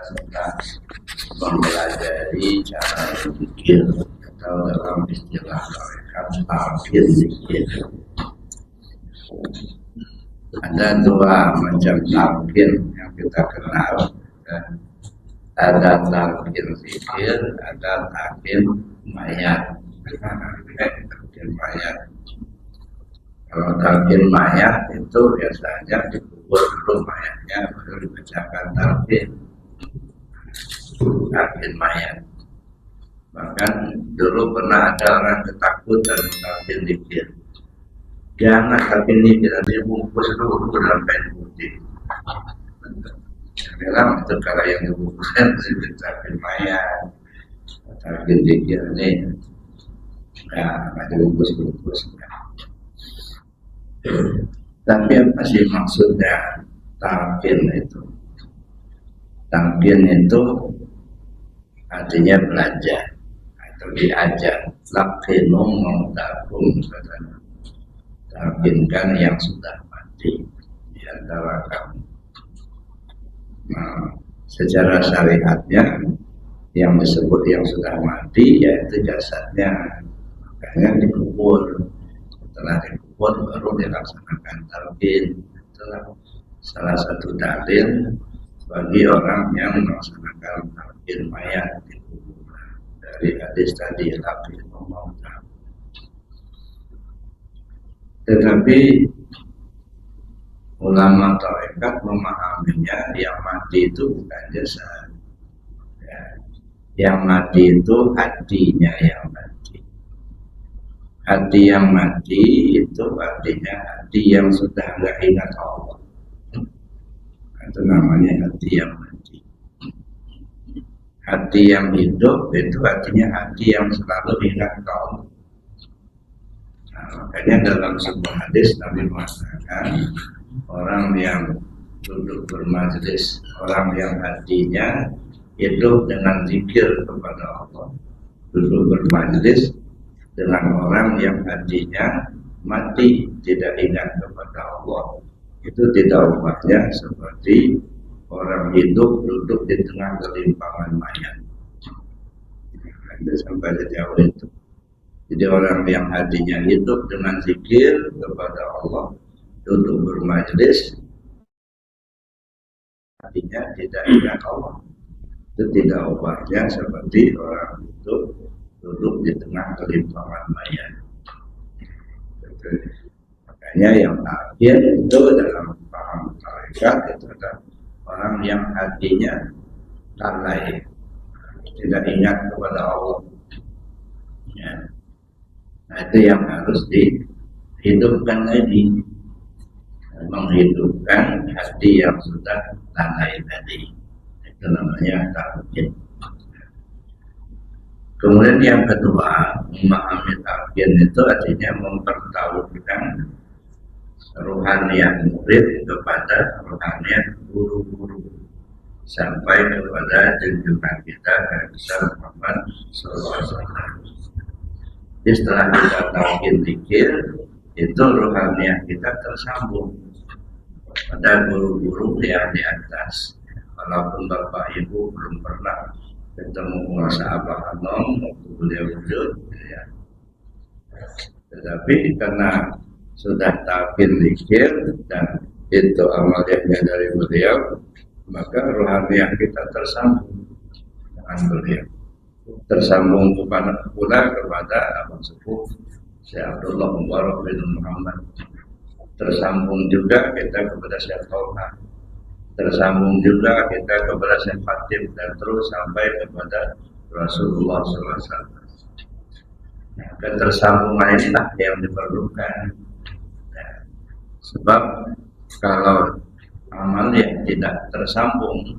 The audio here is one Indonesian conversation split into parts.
Sedang mempelajari cara berpikir atau dalam istilah mereka talqin zikir. Ada dua macam talqin yang kita kenal. Ada talqin zikir, ada talqin mayat. Talqin mayat. Kalau talqin mayat itu biasanya dikubur dulu mayatnya baru dibacakan talqin. Talqin mayat. Bahkan dulu pernah ada orang ketakutan talqin zikir. Jangan talqin zikir, nanti bungkus dulu dalam kain putih. Saya bilang itu kalau yang dibungkuskan itu talqin mayat. Talqin zikir ini nggak dibungkus-bungkus. Tapi apa sih maksudnya talqin itu? Talqin itu artinya belajar atau diajar. Laqinu mautakum, katanya. Talqinkan yang sudah mati di antara kamu. Nah, secara syariatnya yang disebut yang sudah mati yaitu jasadnya, makanya dikubur. Setelah dikubur baru dilaksanakan talqin. Itulah salah satu dalil bagi orang yang melaksanakan talqin mayat di kuburan. Dari hadis tadi laqinu mautakum. Tetapi ulama tarekat memahaminya yang mati itu bukan jasad, ya. Yang mati itu hatinya yang mati. Hati yang mati itu artinya hati yang sudah nggak ingat Allah. Itu namanya hati yang mati. Hati yang hidup itu artinya hati yang selalu ingat Allah. Nah, makanya dalam sebuah hadis Nabi mengatakan orang yang duduk bermajelis, orang yang hatinya hidup dengan zikir kepada Allah, duduk bermajelis dengan orang yang hatinya mati tidak ingat kepada Allah, itu tidak ubahnya seperti orang hidup duduk di tengah gelimpangan mayat. Ada sampai sejauh itu. Jadi orang yang hatinya hidup dengan zikir kepada Allah, duduk bermajlis, hatinya tidak ingat Allah, itu tidak ubahnya seperti orang itu duduk di tengah gelimpangan mayat. Makanya yang akhir itu dalam paham tarekat itu adalah orang yang hatinya lalai, tidak ingat kepada Allah. Ya. Nah, itu yang harus dihidupkan lagi, menghidupkan hati yang sudah lalai tadi. Itu namanya talqin. Kemudian yang kedua, memahami talqin itu artinya mempertahukan ruhaniat murid kepada ruhaniat guru-guru sampai kepada junjungan kita Nabi Muhammad SAW. Jadi setelah kita talqin zikir, itu ruhaniat kita tersambung pada guru-guru yang di atas. Walaupun Bapak Ibu belum pernah ketemu penguasa Abah Anom waktu beliau wujud, ya. Tetapi karena sudah talqin zikir dan itu amalnya dari beliau, maka ruhaniat kita tersambung dengan beliau. Tersambung pula kepada Abang Sepuh Syekh Abdullah Mubarak bin Muhammad. Tersambung juga kita kepada Syekh Tauhah. Tersambung juga kita kepada Syekh Fatih dan terus sampai kepada Rasulullah SAW. Nah, ketersambungan inilah yang diperlukan. Nah, sebab kalau amal yang tidak tersambung,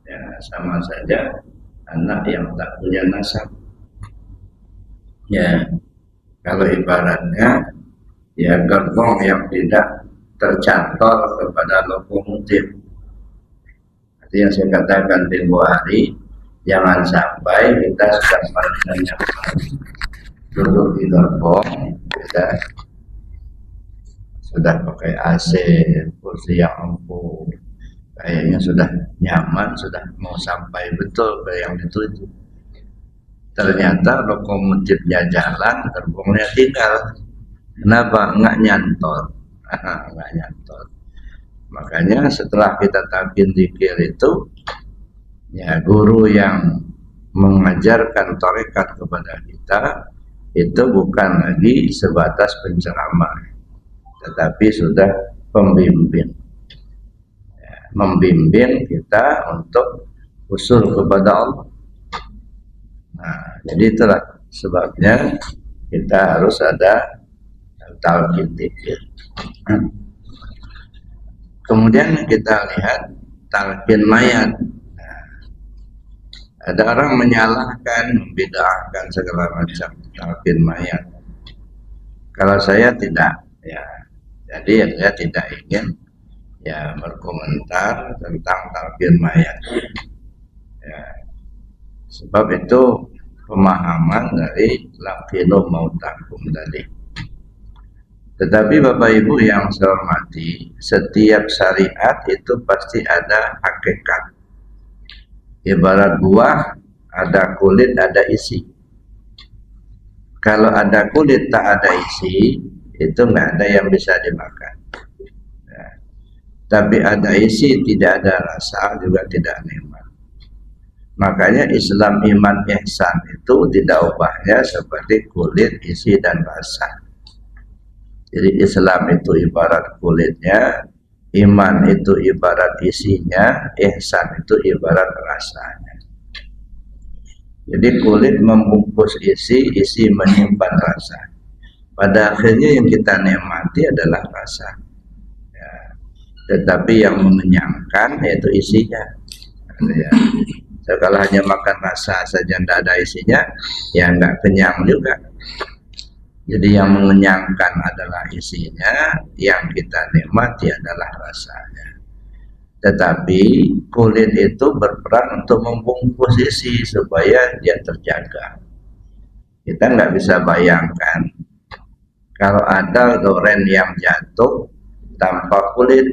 ya sama saja anak yang tak punya nasab. Ya, kalau ibaratnya ya gerbong yang tidak tercantol kepada lokomotif. Itu yang saya katakan tempo hari, jangan sampai kita sudah banyak duduk di gerbong, kita sudah pakai AC, kursi yang empuk, kayaknya sudah nyaman, sudah mau sampai betul ke yang dituju. Ternyata lokomotifnya jalan, gerbongnya tinggal. Kenapa? Nggak nyantol. Nggak nyantol. Makanya setelah kita talqin zikir itu, ya guru yang mengajarkan tarekat kepada kita itu bukan lagi sebatas penceramah, tetapi sudah pembimbing, ya, membimbing kita untuk usul kepada Allah. Nah, jadi itulah sebabnya kita harus ada talqin zikir. Kemudian kita lihat talqin mayat. Ada orang menyalahkan, membid'ahkan segala macam talqin mayat. Kalau saya tidak, ya. Jadi saya tidak ingin ya berkomentar tentang talqin mayat. Ya. Sebab itu pemahaman dari laqinu mautakum tadi. Tetapi Bapak Ibu yang saya hormati, setiap syariat itu pasti ada hakikat. Ibarat buah, ada kulit, ada isi. Kalau ada kulit tak ada isi, itu nggak ada yang bisa dimakan. Ya. Tapi ada isi, tidak ada rasa, juga tidak nikmat. Makanya Islam, iman, ihsan itu tidak ubahnya seperti kulit, isi, dan rasa. Jadi Islam itu ibarat kulitnya, iman itu ibarat isinya, ihsan itu ibarat rasanya. Jadi kulit membungkus isi, isi menyimpan rasa. Pada akhirnya yang kita nikmati adalah rasa. Ya. Tetapi yang mengenyangkan yaitu isinya. Ya. So, kalau hanya makan rasa saja tidak ada isinya, ya nggak kenyang juga. Jadi yang mengenyangkan adalah isinya, yang kita nikmati adalah rasanya. Tetapi kulit itu berperan untuk membungkus isi supaya dia terjaga. Kita nggak bisa bayangkan kalau ada durian yang jatuh tanpa kulit,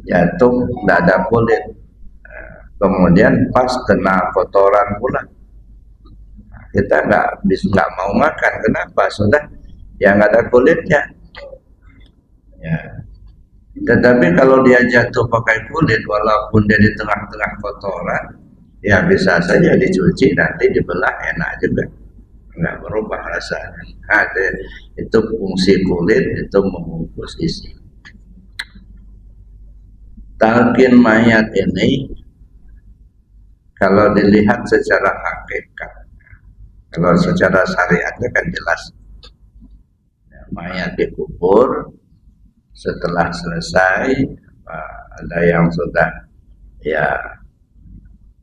jatuh tidak ada kulit, kemudian pas kena kotoran pula. Kita nggak mau makan. Kenapa? Sudah yang ada kulitnya. Ya. Tetapi kalau dia jatuh pakai kulit, walaupun dia di tengah-tengah kotoran, ya bisa saja dicuci, nanti dibelah, enak juga, nggak berubah rasanya. Itu fungsi kulit, itu membungkus isi. Talqin mayat ini kalau dilihat secara hakikat, kalau secara syariatnya kan jelas, ya, mayat dikubur, setelah selesai ada yang sudah ya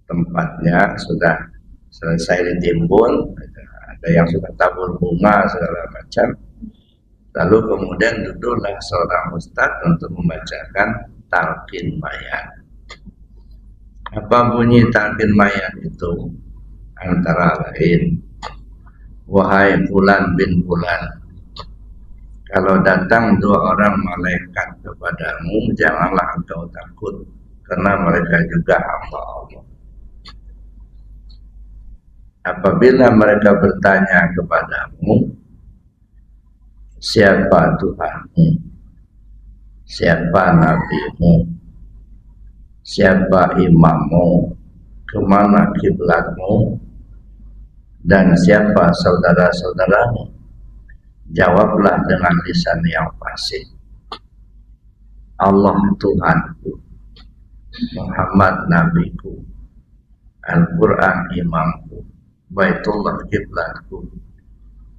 tempatnya sudah selesai ditimbun, ada yang sudah tabur bunga segala macam, lalu kemudian duduklah seorang ustadz untuk membacakan talqin mayat. Apa bunyi talqin mayat itu? Antara lain, wahai fulan bin fulan, kalau datang dua orang malaikat kepadamu, janganlah engkau takut, karena mereka juga hamba Allah. Apabila mereka bertanya kepadamu, siapa Tuhanmu, siapa nabimu, siapa imammu, kemana kiblatmu, dan siapa saudara-saudaramu, jawablah dengan lisan yang fasih, Allah Tuhanku, Muhammad nabiku, Al-Quran imamku, Baitullah kiblatku,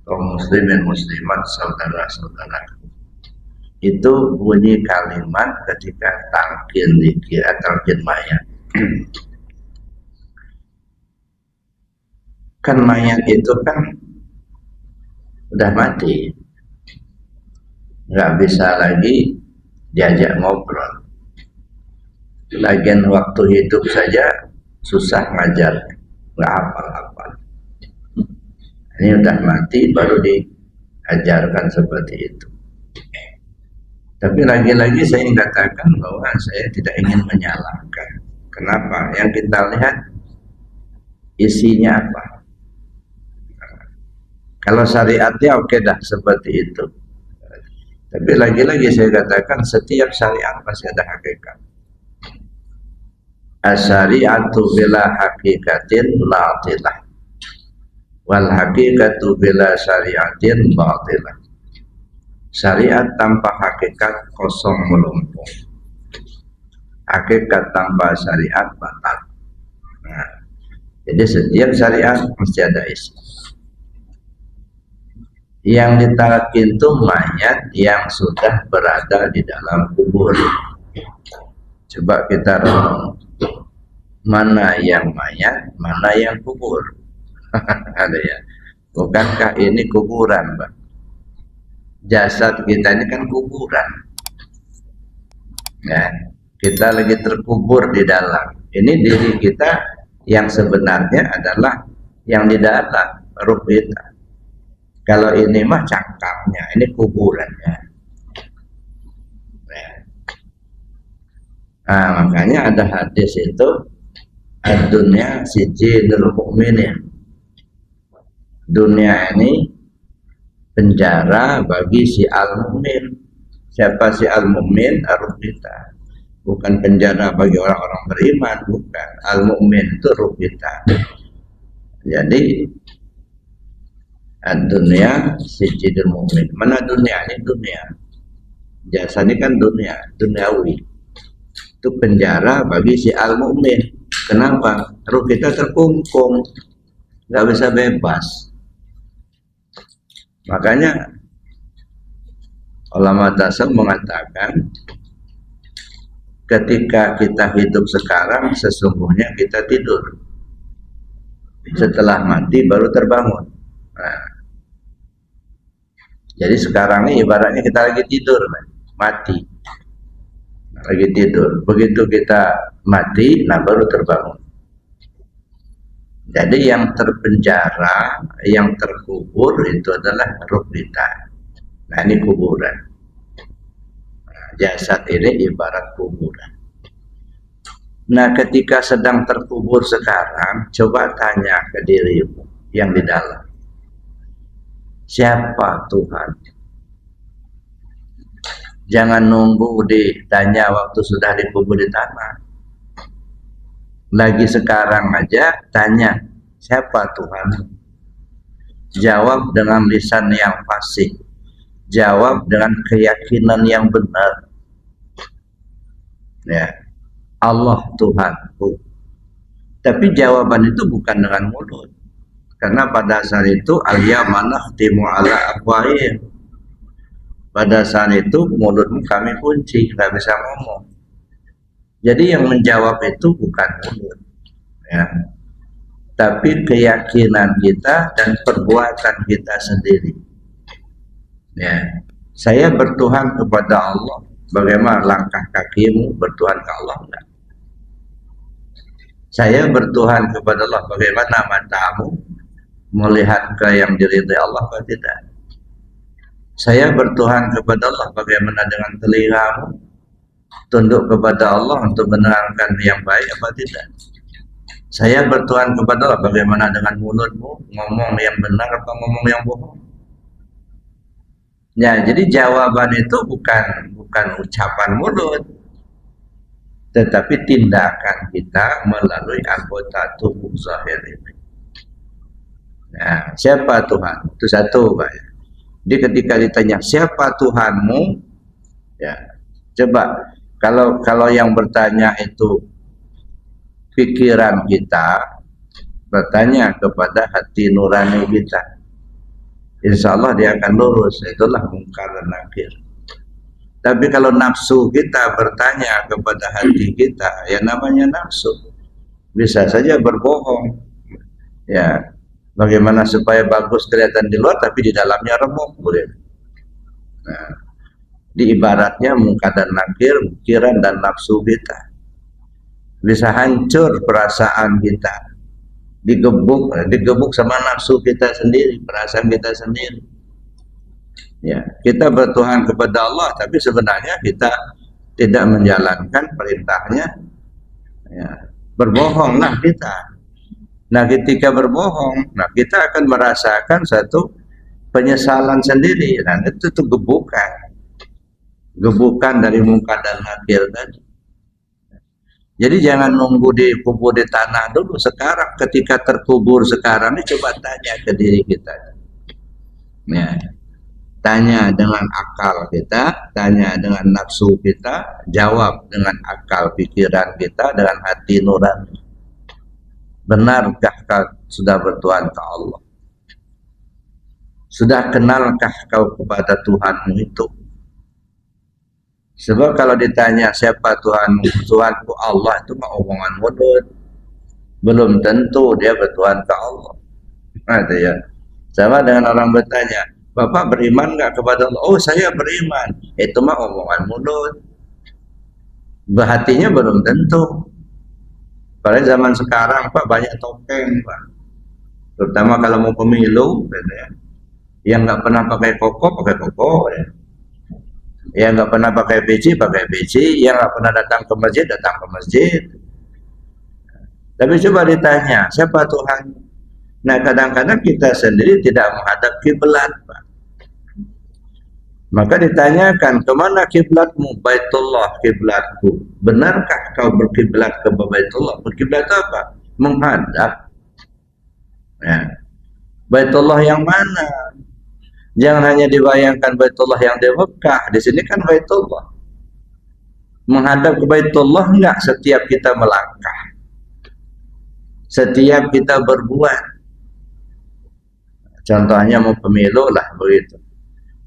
kaum muslimin muslimat saudara-saudaraku. Itu bunyi kalimat ketika talqin zikir atau talqin mayat. Kan mayat itu kan udah mati, nggak bisa lagi diajak ngobrol. Lagian waktu hidup saja susah ngajar, nggak hafal-hafal. Ini udah mati baru diajarkan seperti itu. Tapi lagi-lagi saya ingin katakan bahwa saya tidak ingin menyalahkan. Kenapa? Yang kita lihat isinya apa. Kalau syariatnya oke dah seperti itu. Tapi lagi-lagi saya katakan setiap syariat pasti ada hakikat. As-syari'atu bila hakikatin batilah. Wal hakikatu bila syariatin batilah. Syariat tanpa hakikat kosong melumpuh. Hakikat tanpa syariat batal. Nah, jadi setiap syariat mesti ada isi. Yang ditalakin itu mayat yang sudah berada di dalam kubur. Coba kita renung, mana yang mayat, mana yang kubur. Ada ya? Bukankah ini kuburan, Pak? Jasad kita ini kan kuburan. Ya, kita lagi terkubur di dalam. Ini diri kita yang sebenarnya adalah yang di dalam ruh kita. Kalau ini mah cangkangnya, ini kuburannya. Nah, makanya ada hadis itu, ad-dunya sijinul mu'minin. Dunia ini penjara bagi si al-mu'min. Siapa si al-mu'min? Ruh kita. Bukan penjara bagi orang-orang beriman, bukan. Al-mu'min itu ruh kita. Jadi dunia sijidul mu'min. Mana dunia? Ini dunia. Jasa ini kan dunia, duniawi. Itu penjara bagi si al-mu'min. Kenapa? Ruh kita terkungkung, nggak bisa bebas. Makanya ulama tasawuf mengatakan ketika kita hidup sekarang sesungguhnya kita tidur. Setelah mati baru terbangun. Nah, jadi sekarang ini ibaratnya kita lagi tidur, mati, lagi tidur. Begitu kita mati, nah baru terbangun. Jadi yang terpenjara, yang terkubur itu adalah ruh kita. Nah ini kuburan. Nah, jasad ini ibarat kuburan. Nah ketika sedang terkubur sekarang, coba tanya ke dirimu yang di dalam. Siapa Tuhan? Jangan nunggu ditanya waktu sudah dikubur di tanah. Lagi sekarang aja tanya, siapa Tuhan? Jawab dengan lisan yang fasih. Jawab dengan keyakinan yang benar. Ya, Allah Tuhanku. Tapi jawaban itu bukan dengan mulut. Karena pada saat itu al-yawma nakhtimu ala afwahihim. Pada saat itu mulutmu kami kunci, nggak bisa ngomong. Jadi yang menjawab itu bukan mulut, ya, tapi keyakinan kita dan perbuatan kita sendiri. Ya, saya bertuhan kepada Allah. Bagaimana langkah kakimu bertuhan ke Allah? Enggak. Saya bertuhan kepada Allah. Bagaimana matamu melihat ke yang diridhai Allah atau tidak? Saya bertuhan kepada Allah. Bagaimana dengan telingamu? Tunduk kepada Allah untuk mendengarkan yang baik apa tidak? Saya bertuhan kepada Allah. Bagaimana dengan mulutmu? Ngomong yang benar atau ngomong yang bohong? Ya, jadi jawaban itu bukan ucapan mulut, tetapi tindakan kita melalui anggota tubuh zahir ini. Nah, siapa Tuhan? Itu satu, Pak. Jadi ketika ditanya siapa Tuhanmu, ya coba kalau yang bertanya itu pikiran kita, bertanya kepada hati nurani kita, insya Allah dia akan lurus. Itulah mungkar dan nakir. Tapi kalau nafsu kita bertanya kepada hati kita, ya namanya nafsu, bisa saja berbohong. Ya, bagaimana supaya bagus kelihatan di luar tapi di dalamnya remuk, boleh. Nah, di ibaratnya mungkar dan nakir, pikiran dan nafsu kita. Bisa hancur perasaan kita, digebuk sama nafsu kita sendiri, perasaan kita sendiri. Ya, kita bertuhan kepada Allah, tapi sebenarnya kita tidak menjalankan perintahnya. Ya, berbohonglah kita. Nah, ketika berbohong, nah kita akan merasakan satu penyesalan sendiri. Dan itu tuh gebukan dari muka dan nakir tadi. Jadi jangan nunggu dikubur di tanah dulu. Sekarang ketika terkubur sekarang ini, coba tanya ke diri kita. Ya, tanya dengan akal kita, tanya dengan nafsu kita, jawab dengan akal pikiran kita, dengan hati nurani. Benarkah kau sudah bertuhan ke Allah? Sudah kenalkah kau kepada Tuhanmu itu? Sebab kalau ditanya siapa Tuhanmu, Tuhanku Allah, itu mah omongan mulut. Belum tentu dia bertuhan ke Allah. Ada ya. Sama dengan orang bertanya, Bapak beriman nggak kepada Allah? Oh, saya beriman. Itu mah omongan mulut. Hatinya belum tentu. Pada zaman sekarang Pak banyak topeng Pak. Terutama kalau mau pemilu, ya. Yang nggak pernah pakai koko ya. Yang nggak pernah pakai peci, yang nggak pernah datang ke masjid. Tapi coba ditanya, siapa Tuhan? Nah, kadang-kadang kita sendiri tidak menghadap kiblat, Pak. Maka ditanyakan, kemana kiblatmu? Baitullah kiblatku. Benarkah kau berkiblat ke Baitullah? Berkiblat apa? Menghadap. Ya. Baitullah yang mana? Jangan hanya dibayangkan Baitullah yang di Mekah. Di sini kan Baitullah. Menghadap ke Baitullah enggak setiap kita melangkah, setiap kita berbuat. Contohnya mau pemilu lah begitu.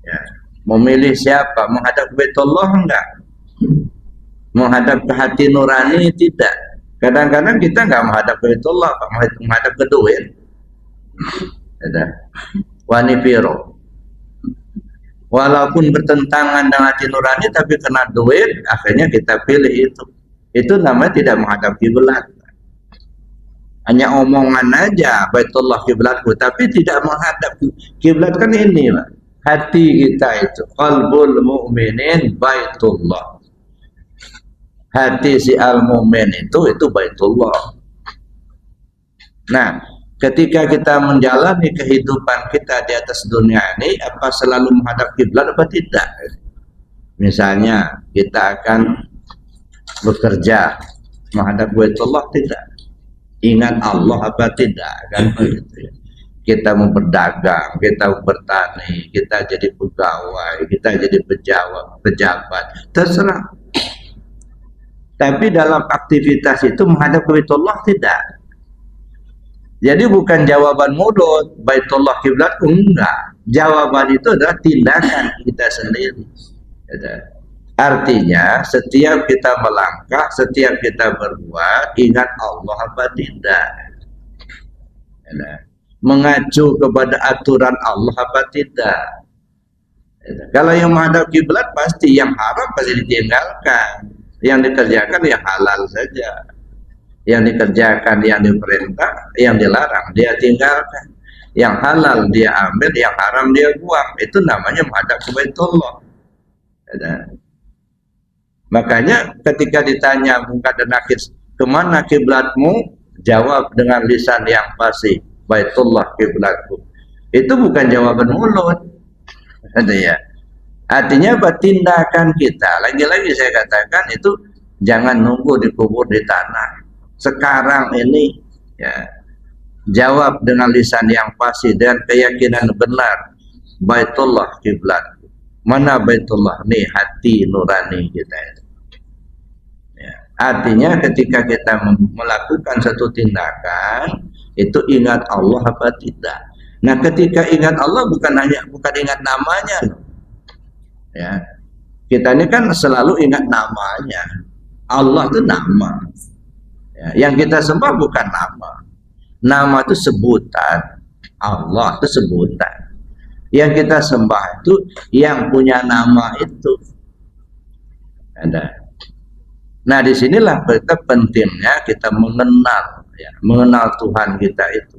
Ya. Memilih siapa? Menghadap ke Baitullah enggak? Menghadap ke hati nurani tidak. Kadang-kadang kita enggak menghadap ke Baitullah, menghadap ke duit. Ada. Wanifiro. Walaupun bertentangan dengan hati nurani, tapi kena duit, akhirnya kita pilih itu. Itu namanya tidak menghadap kiblat. Hanya omongan aja, Baitullah kiblatku, tapi tidak menghadap kiblat. Kan ini, Pak. Hati kita itu, qalbul mu'minin Baitullah. Hati si al-mu'min itu Baitullah. Nah, ketika kita menjalani kehidupan kita di atas dunia ini, apa selalu menghadap kiblat apa tidak? Misalnya kita akan bekerja menghadap Baitullah, tidak. Ingat Allah apa tidak? Kan begitu. Kita mau berdagang, kita mau bertani, kita jadi pegawai, kita jadi pejabat, terserah. Tapi dalam aktivitas itu menghadap Baitullah tidak. Jadi bukan jawaban mulut, Baitullah kiblatku, enggak. Jawaban itu adalah tindakan kita sendiri. Artinya setiap kita melangkah, setiap kita berbuat, ingat Allah apa tidak. Mengacu kepada aturan Allah apa tidak. Kalau yang menghadap kiblat, pasti yang haram pasti ditinggalkan. Yang dikerjakan yang halal saja. Yang dikerjakan, yang diperintah, yang dilarang dia tinggalkan. Yang halal dia ambil, yang haram dia buang. Itu namanya menghadap ke Baitullah. Makanya ketika ditanya muka dan akhir, kemana kiblatmu? Jawab dengan lisan yang fasih, Baitullah kiblatku. Itu bukan jawaban mulut. Ya. Artinya tindakan kita. Lagi-lagi saya katakan itu jangan nunggu dikubur di tanah. Sekarang ini ya, jawab dengan lisan yang pasti dan keyakinan benar, Baitullah kiblat. Mana Baitullah? Nih hati nurani kita itu. Ya. Artinya ketika kita melakukan satu tindakan itu ingat Allah apa tidak. Nah, ketika ingat Allah bukan ingat namanya. Ya. Kita ini kan selalu ingat namanya. Allah itu nama. Ya, yang kita sembah bukan nama. Nama itu sebutan. Allah itu sebutan. Yang kita sembah itu yang punya nama itu. Ada. Nah, disinilah pentingnya kita mengenal, ya, mengenal Tuhan kita itu.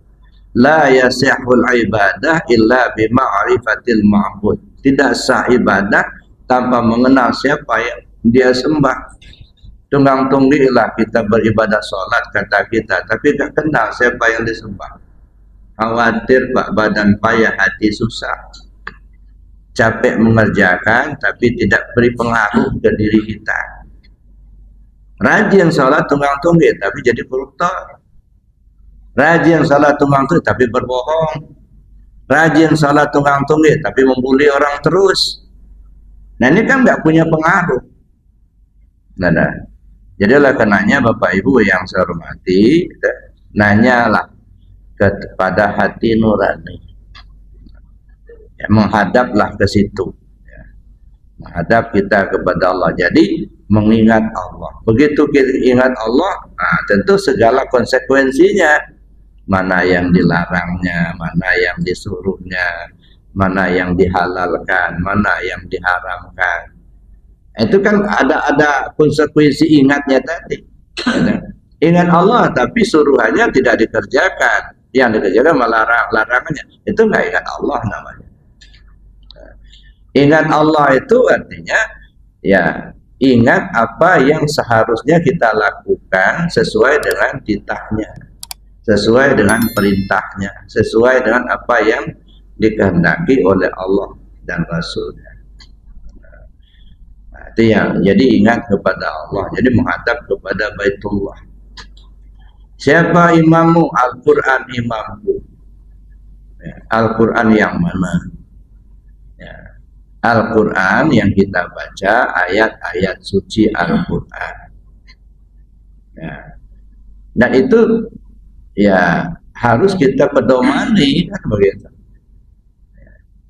La yasihul ibadah illa bima'rifatil ma'bud. Tidak sah ibadah tanpa mengenal siapa yang dia sembah. Tunggang tunggilah kita beribadah sholat kata kita, tapi tak kenal siapa yang disembah. Khawatir pak, badan payah, hati susah. Capek mengerjakan tapi tidak beri pengaruh ke diri kita. Rajin sholat tunggang tunggi tapi jadi koruptor. Rajin sholat tunggang tunggi tapi berbohong. Rajin sholat tunggang tunggi tapi membuli orang terus. Nah ini kan nggak punya pengaruh. Nah. Jadi oleh karenanya Bapak Ibu yang saya hormati, nanyalah kepada hati nurani. Ya, menghadaplah ke situ. Ya. Menghadap kita kepada Allah. Jadi mengingat Allah. Begitu kita ingat Allah, nah, tentu segala konsekuensinya. Mana yang dilarangnya, mana yang disuruhnya, mana yang dihalalkan, mana yang diharamkan. Itu kan ada konsekuensi ingatnya tadi. Ingat Allah tapi suruhannya tidak dikerjakan, yang dikerjakan malah larangannya. Itu nggak ingat Allah namanya. Ingat Allah itu artinya ya ingat apa yang seharusnya kita lakukan sesuai dengan titahnya, sesuai dengan perintahnya, sesuai dengan apa yang dikehendaki oleh Allah dan Rasulnya. Itu yang jadi ingat kepada Allah, jadi menghadap kepada Baitullah. Siapa imammu? Al-Quran imamku. Ya, Al-Quran yang mana? Ya, Al-Quran yang kita baca ayat-ayat suci Al-Quran. Ya. Dan itu ya harus kita pedomani kan begitu.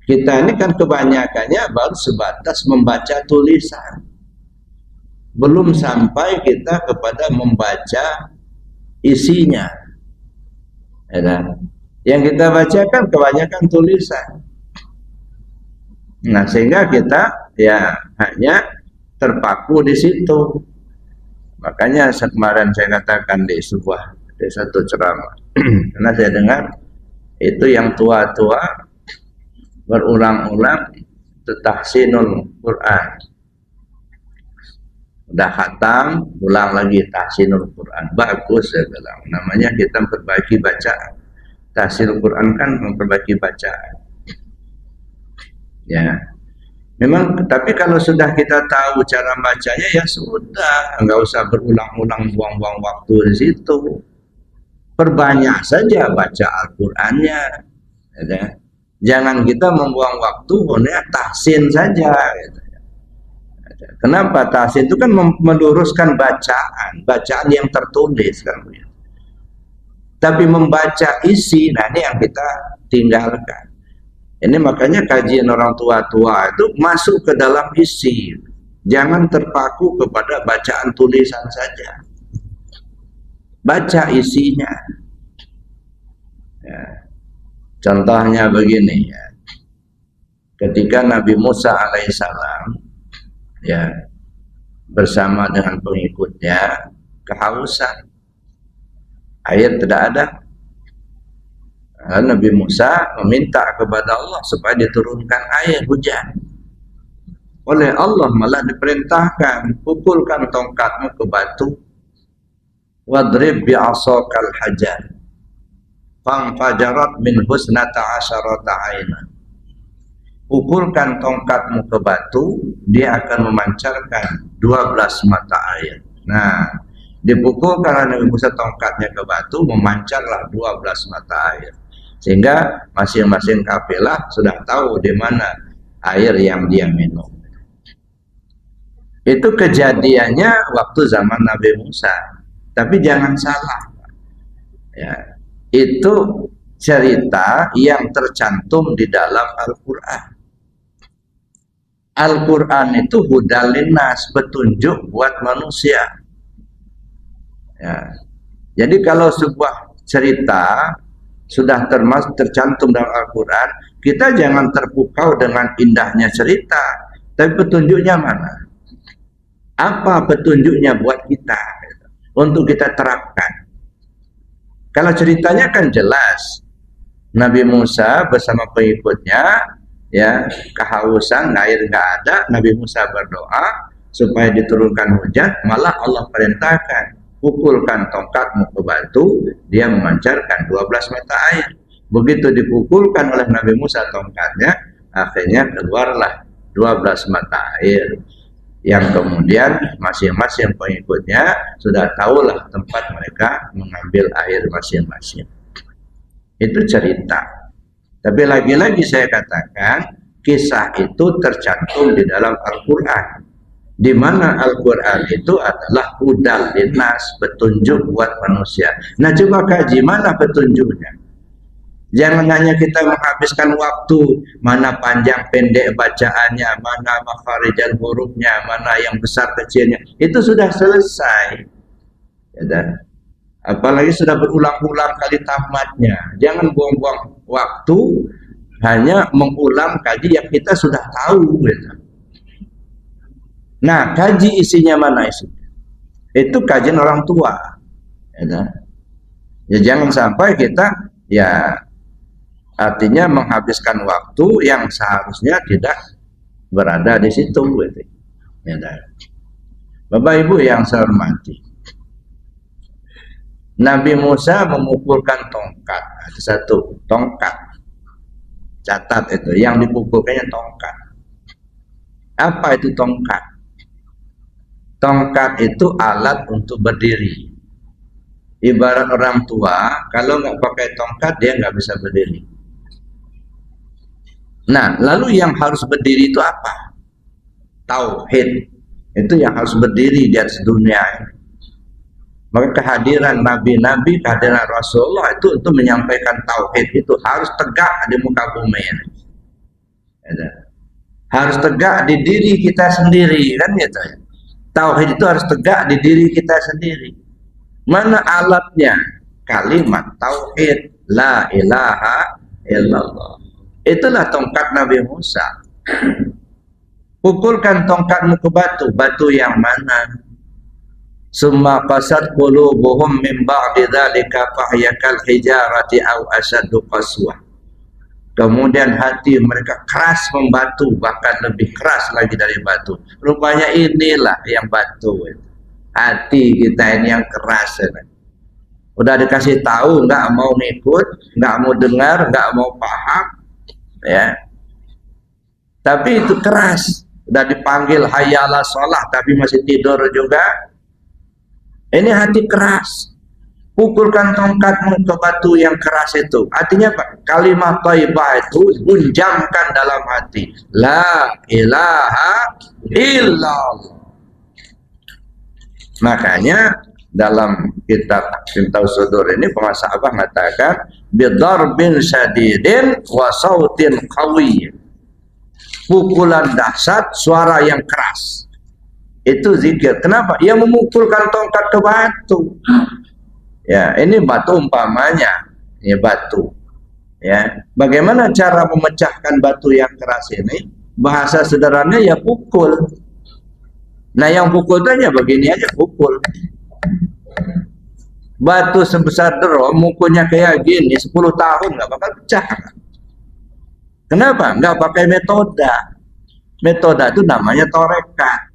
Kita ini kan kebanyakannya baru sebatas membaca tulisan, belum sampai kita kepada membaca isinya. Ya, yang kita bacakan kebanyakan tulisan. Nah sehingga kita ya hanya terpaku di situ. Makanya kemarin saya katakan di satu ceramah, karena saya dengar itu yang tua-tua berulang-ulang tahsinul Quran. Udah khatam, ulang lagi tahsinul Quran. Bagus saya bilang. Namanya kita memperbaiki bacaan. Tahsinul Quran kan memperbaiki bacaan. Ya. Memang tapi kalau sudah kita tahu cara bacanya ya sudah, enggak usah berulang-ulang buang-buang waktu di situ. Perbanyak saja baca Al-Qur'annya. Ya. Jangan kita membuang waktu hanya tahsin saja gitu. Kenapa? Tahsin itu kan meluruskan bacaan yang tertulis kan. Tapi membaca isi, nah ini yang kita tinggalkan. Ini makanya kajian orang tua-tua itu masuk ke dalam isi. Jangan terpaku kepada bacaan tulisan saja. Baca isinya. Ya. Contohnya begini ya, ketika Nabi Musa alaihissalam ya bersama dengan pengikutnya kehausan, air tidak ada. Nabi Musa meminta kepada Allah supaya diturunkan air hujan. Oleh Allah malah diperintahkan, pukulkan tongkatmu ke batu, wadrib bi'asakal hajar. Fangfajarat min husnata asyarata aina. Pukulkan tongkatmu ke batu, dia akan memancarkan 12 mata air. Nah, dipukulkan Nabi Musa tongkatnya ke batu, memancarlah 12 mata air. Sehingga masing-masing kafilah sudah tahu di mana air yang dia minum. Itu kejadiannya waktu zaman Nabi Musa. Tapi jangan salah. Ya. Itu cerita yang tercantum di dalam Al-Quran. Al-Quran itu hudal linnas, petunjuk buat manusia. Ya. Jadi kalau sebuah cerita sudah tercantum dalam Al-Quran, kita jangan terpukau dengan indahnya cerita, tapi petunjuknya mana? Apa petunjuknya buat kita untuk kita terapkan? Kalau ceritanya kan jelas, Nabi Musa bersama pengikutnya ya kehausan, air nggak ada, Nabi Musa berdoa supaya diturunkan hujan, malah Allah perintahkan pukulkan tongkatmu ke batu, dia memancarkan 12 mata air. Begitu dipukulkan oleh Nabi Musa tongkatnya, akhirnya keluarlah 12 mata air, yang kemudian masing-masing pengikutnya sudah tahulah tempat mereka mengambil air masing-masing. Itu cerita. Tapi lagi-lagi saya katakan, kisah itu tercantum di dalam Al-Quran, di mana Al-Quran itu adalah hudal linnas, petunjuk buat manusia. Nah, coba kaji mana petunjuknya. Jangan hanya kita menghabiskan waktu, mana panjang pendek bacaannya, mana makharijal hurufnya, mana yang besar kecilnya, itu sudah selesai. Ya, apalagi sudah berulang-ulang kali tamatnya. Jangan buang-buang waktu hanya mengulang kaji yang kita sudah tahu. Ya. Nah, kaji isinya mana isinya? Itu kajian orang tua. Ya, ya jangan sampai kita ya artinya menghabiskan waktu yang seharusnya tidak berada di situ. Gitu. Ya, Bapak Ibu yang saya hormati, Nabi Musa memukulkan tongkat. Ada satu tongkat. Catat itu, yang dipukulkannya tongkat. Apa itu tongkat? Tongkat itu alat untuk berdiri. Ibarat orang tua, kalau nggak pakai tongkat dia nggak bisa berdiri. Nah, lalu yang harus berdiri itu apa? Tauhid. Itu yang harus berdiri di atas dunia ini. Maka kehadiran nabi-nabi, kehadiran Rasulullah itu untuk menyampaikan tauhid itu harus tegak di muka bumi ini. Harus tegak di diri kita sendiri, kan gitu ya. Tauhid itu harus tegak di diri kita sendiri. Mana alatnya? Kalimat tauhid, la ilaha illallah. Itulah tongkat Nabi Musa. Pukulkan tongkatmu ke batu. Batu yang mana? Summa qasat qulubuhum min ba'di dzalika fahyakal hijarati aw asaddu qaswah. Kemudian hati mereka keras membatu, bahkan lebih keras lagi dari batu. Rupanya inilah yang batu. Hati kita ini yang keras. Udah dikasih tahu, nggak mau ngikut, nggak mau dengar, nggak mau paham, ya. Tapi itu keras. Udah dipanggil hayyalah sholat, tapi masih tidur juga. Ini hati keras. Pukulkan tongkatmu ke batu yang keras itu. Artinya apa? Kalimat thayyibah itu gunjamkan dalam hati. La ilaha illallah. Makanya dalam kitab Miftahu Sudur ini penguasa Abah mengatakan bidarbin syadidin wa sautin qawi. Pukulan dahsyat, suara yang keras. Itu zikir. Kenapa? Ia memukulkan tongkat ke batu. Ya, ini batu umpamanya, ini batu. Ya, bagaimana cara memecahkan batu yang keras ini? Bahasa sederhananya ya pukul. Nah, yang pukul itu hanya begini aja pukul. Batu sebesar drum, mukulnya kayak gini, 10 tahun nggak bakal pecah. Kenapa? Nggak pakai metoda. Metoda itu namanya torekat.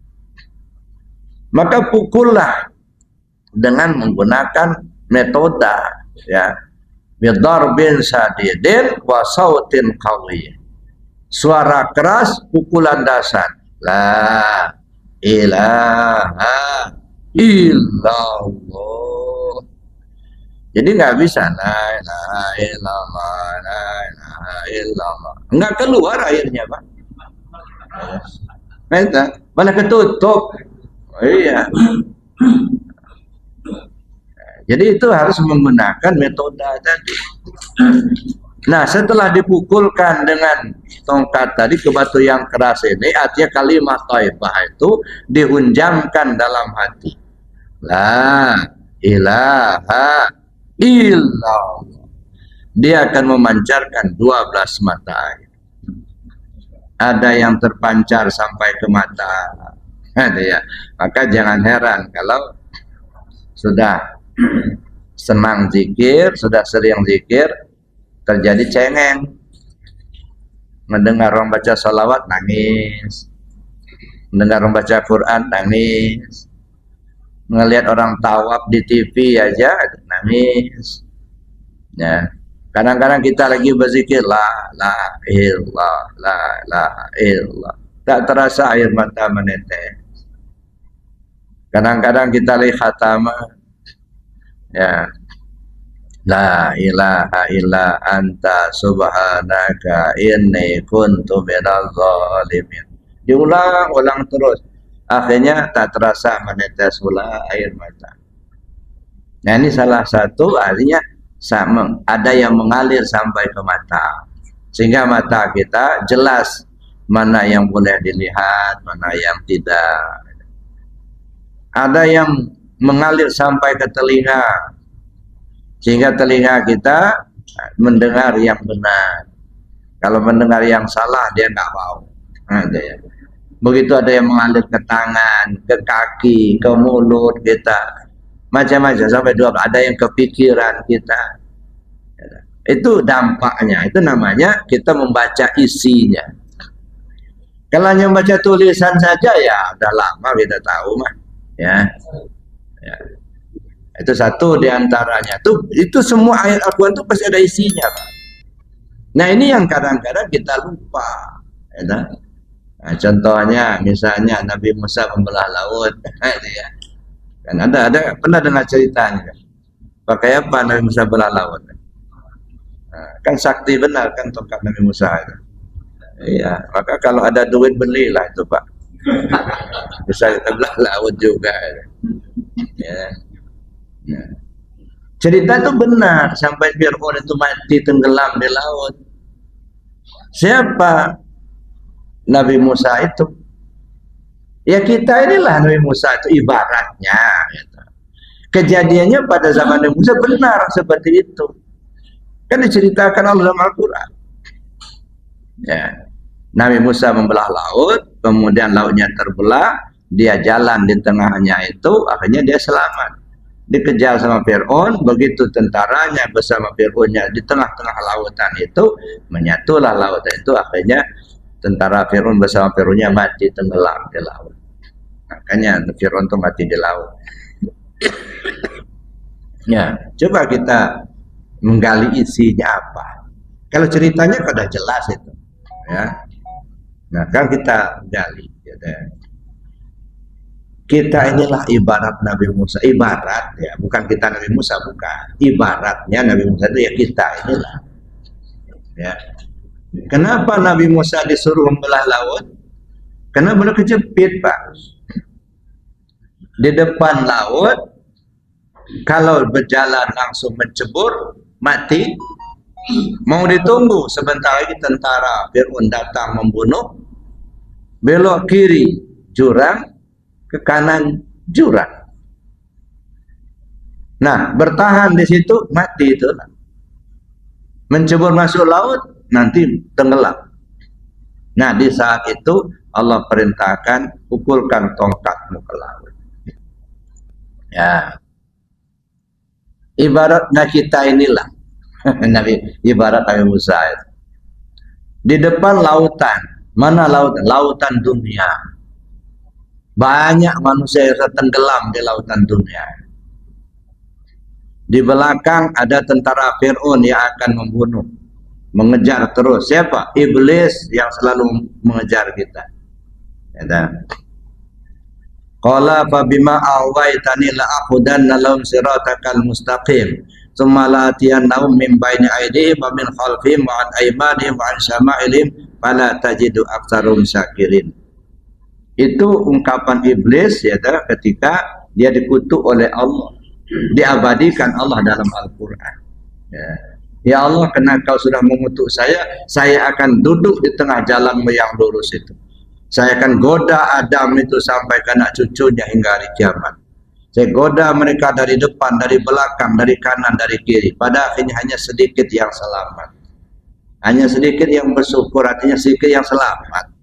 Maka pukullah dengan menggunakan metoda, ya, bidarbin sadidin wa sautin qawi. Suara keras, pukulan dahsyat. La ilaha illallah. Jadi nggak bisa la ilaha illallah, la ilaha illallah. Nggak keluar airnya, Pak. Mana ketutup. Oh, iya. Jadi itu harus menggunakan metode tadi. Nah, setelah dipukulkan dengan tongkat tadi ke batu yang keras ini, artinya kalimat thayyibah itu dihunjamkan dalam hati. La ilaha illallah. Dia akan memancarkan 12 mata air. Ada yang terpancar sampai ke mata. Ada ya. Maka jangan heran kalau sudah senang zikir, sudah sering zikir, terjadi cengeng. mendengar orang baca salawat nangis, mendengar orang baca Quran nangis, ngelihat orang tawaf di TV aja nangis. Ya, kadang-kadang kita lagi berzikir la ilallah, tak terasa air mata menetes. Kadang-kadang kita lagi khatamah, ya, la ilaha illa anta subhanaka inni kuntu minadz zalimin. Diulang-ulang terus. Akhirnya tak terasa menetes pula air mata. Nah, ini salah satu artinya ada yang mengalir sampai ke mata. Sehingga mata kita jelas mana yang boleh dilihat, mana yang tidak. Ada yang mengalir sampai ke telinga. Sehingga telinga kita mendengar yang benar. Kalau mendengar yang salah dia nggak mau. Ada ya. Begitu ada yang mengalir ke tangan, ke kaki, ke mulut kita, macam-macam sampai 12. Ada yang ke pikiran kita. Itu dampaknya. Itu namanya kita membaca isinya. Kalau hanya membaca tulisan saja ya udah lama kita tahu mah. Ya. Itu satu diantaranya. Itu semua ayat Al-Quran itu pasti ada isinya, Pak. Nah, ini yang kadang-kadang kita lupa. Ya, nah, contohnya misalnya Nabi Musa membelah laut. Ya. Kan ada pernah dengar ceritanya. Pakai apa Nabi Musa belah laut? Nah, kan sakti benar kan tongkat Nabi Musa itu. Iya, maka kalau ada duit belilah itu, Pak. Bisa kita belah laut juga. Ya. Nah, cerita itu benar sampai Fir'aun itu mati tenggelam di laut. Siapa Nabi Musa itu? Ya kita inilah Nabi Musa itu ibaratnya. Gitu. Kejadiannya pada zaman Nabi Musa benar seperti itu. Kan diceritakan Allah dalam Al-Quran. Ya. Nabi Musa membelah laut, kemudian lautnya terbelah, dia jalan di tengahnya itu, akhirnya dia selamat. Dikejar sama Fir'aun, begitu tentaranya bersama Fir'aunnya di tengah-tengah lautan itu, menyatulah lautan itu, akhirnya tentara Fir'aun bersama Fir'aunnya mati tenggelam di laut. Makanya Fir'aun itu mati di laut. Ya, coba kita menggali isinya apa. Kalau ceritanya sudah jelas itu, ya. Nah, kalau kita gali, gitu. Kita inilah ibarat Nabi Musa, ibarat ya, bukan kita Nabi Musa, bukan. Ibaratnya Nabi Musa itu ya kita inilah. Ya. Kenapa Nabi Musa disuruh membelah laut? Karena boleh kejepit, Pak. Di depan laut, kalau berjalan langsung mencebur, mati. Mau ditunggu sebentar lagi tentara Fir'aun datang membunuh, belok kiri jurang, ke kanan jurang. Nah, bertahan di situ mati itu. Mencebur masuk laut nanti tenggelam. Nah, di saat itu Allah perintahkan pukulkan tongkatmu ke laut. Ya. Ibaratnya kita inilah ibarat Nabi Musa itu. Di depan lautan, mana lautan? Lautan dunia. Banyak manusia yang tenggelam di lautan dunia. Di belakang ada tentara Fir'aun yang akan membunuh, mengejar terus. Siapa? Iblis yang selalu mengejar kita. Ya, qala fa bima awaitani la aqudanna lahum siratakal mustaqim tsumma la atiyannahum min baini aydihim wa min khalfihim wa an aymanihim wa an syama'ilihim fala tajidu aktsarum syakirin. Itu ungkapan iblis ya, ketika dia dikutuk oleh Allah, diabadikan Allah dalam Al-Quran. Ya Allah, karena kau sudah mengutuk saya akan duduk di tengah jalanmu yang lurus itu. Saya akan goda Adam itu sampai ke anak cucunya hingga hari kiamat. Saya goda mereka dari depan, dari belakang, dari kanan, dari kiri. Pada akhirnya hanya sedikit yang selamat. Hanya sedikit yang bersyukur, artinya sedikit yang selamat.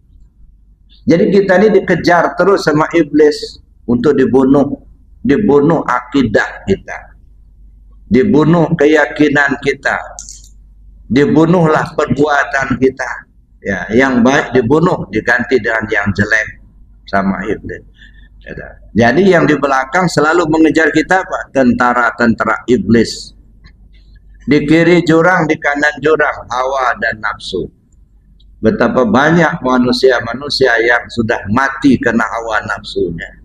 Jadi kita ini dikejar terus sama iblis untuk dibunuh akidah kita, dibunuh keyakinan kita, dibunuhlah perbuatan kita. Ya, yang baik dibunuh diganti dengan yang jelek sama iblis. Jadi yang di belakang selalu mengejar kita apa? Tentara-tentara iblis. Di kiri jurang, di kanan jurang, hawa dan nafsu. Betapa banyak manusia-manusia yang sudah mati karena hawa nafsunya.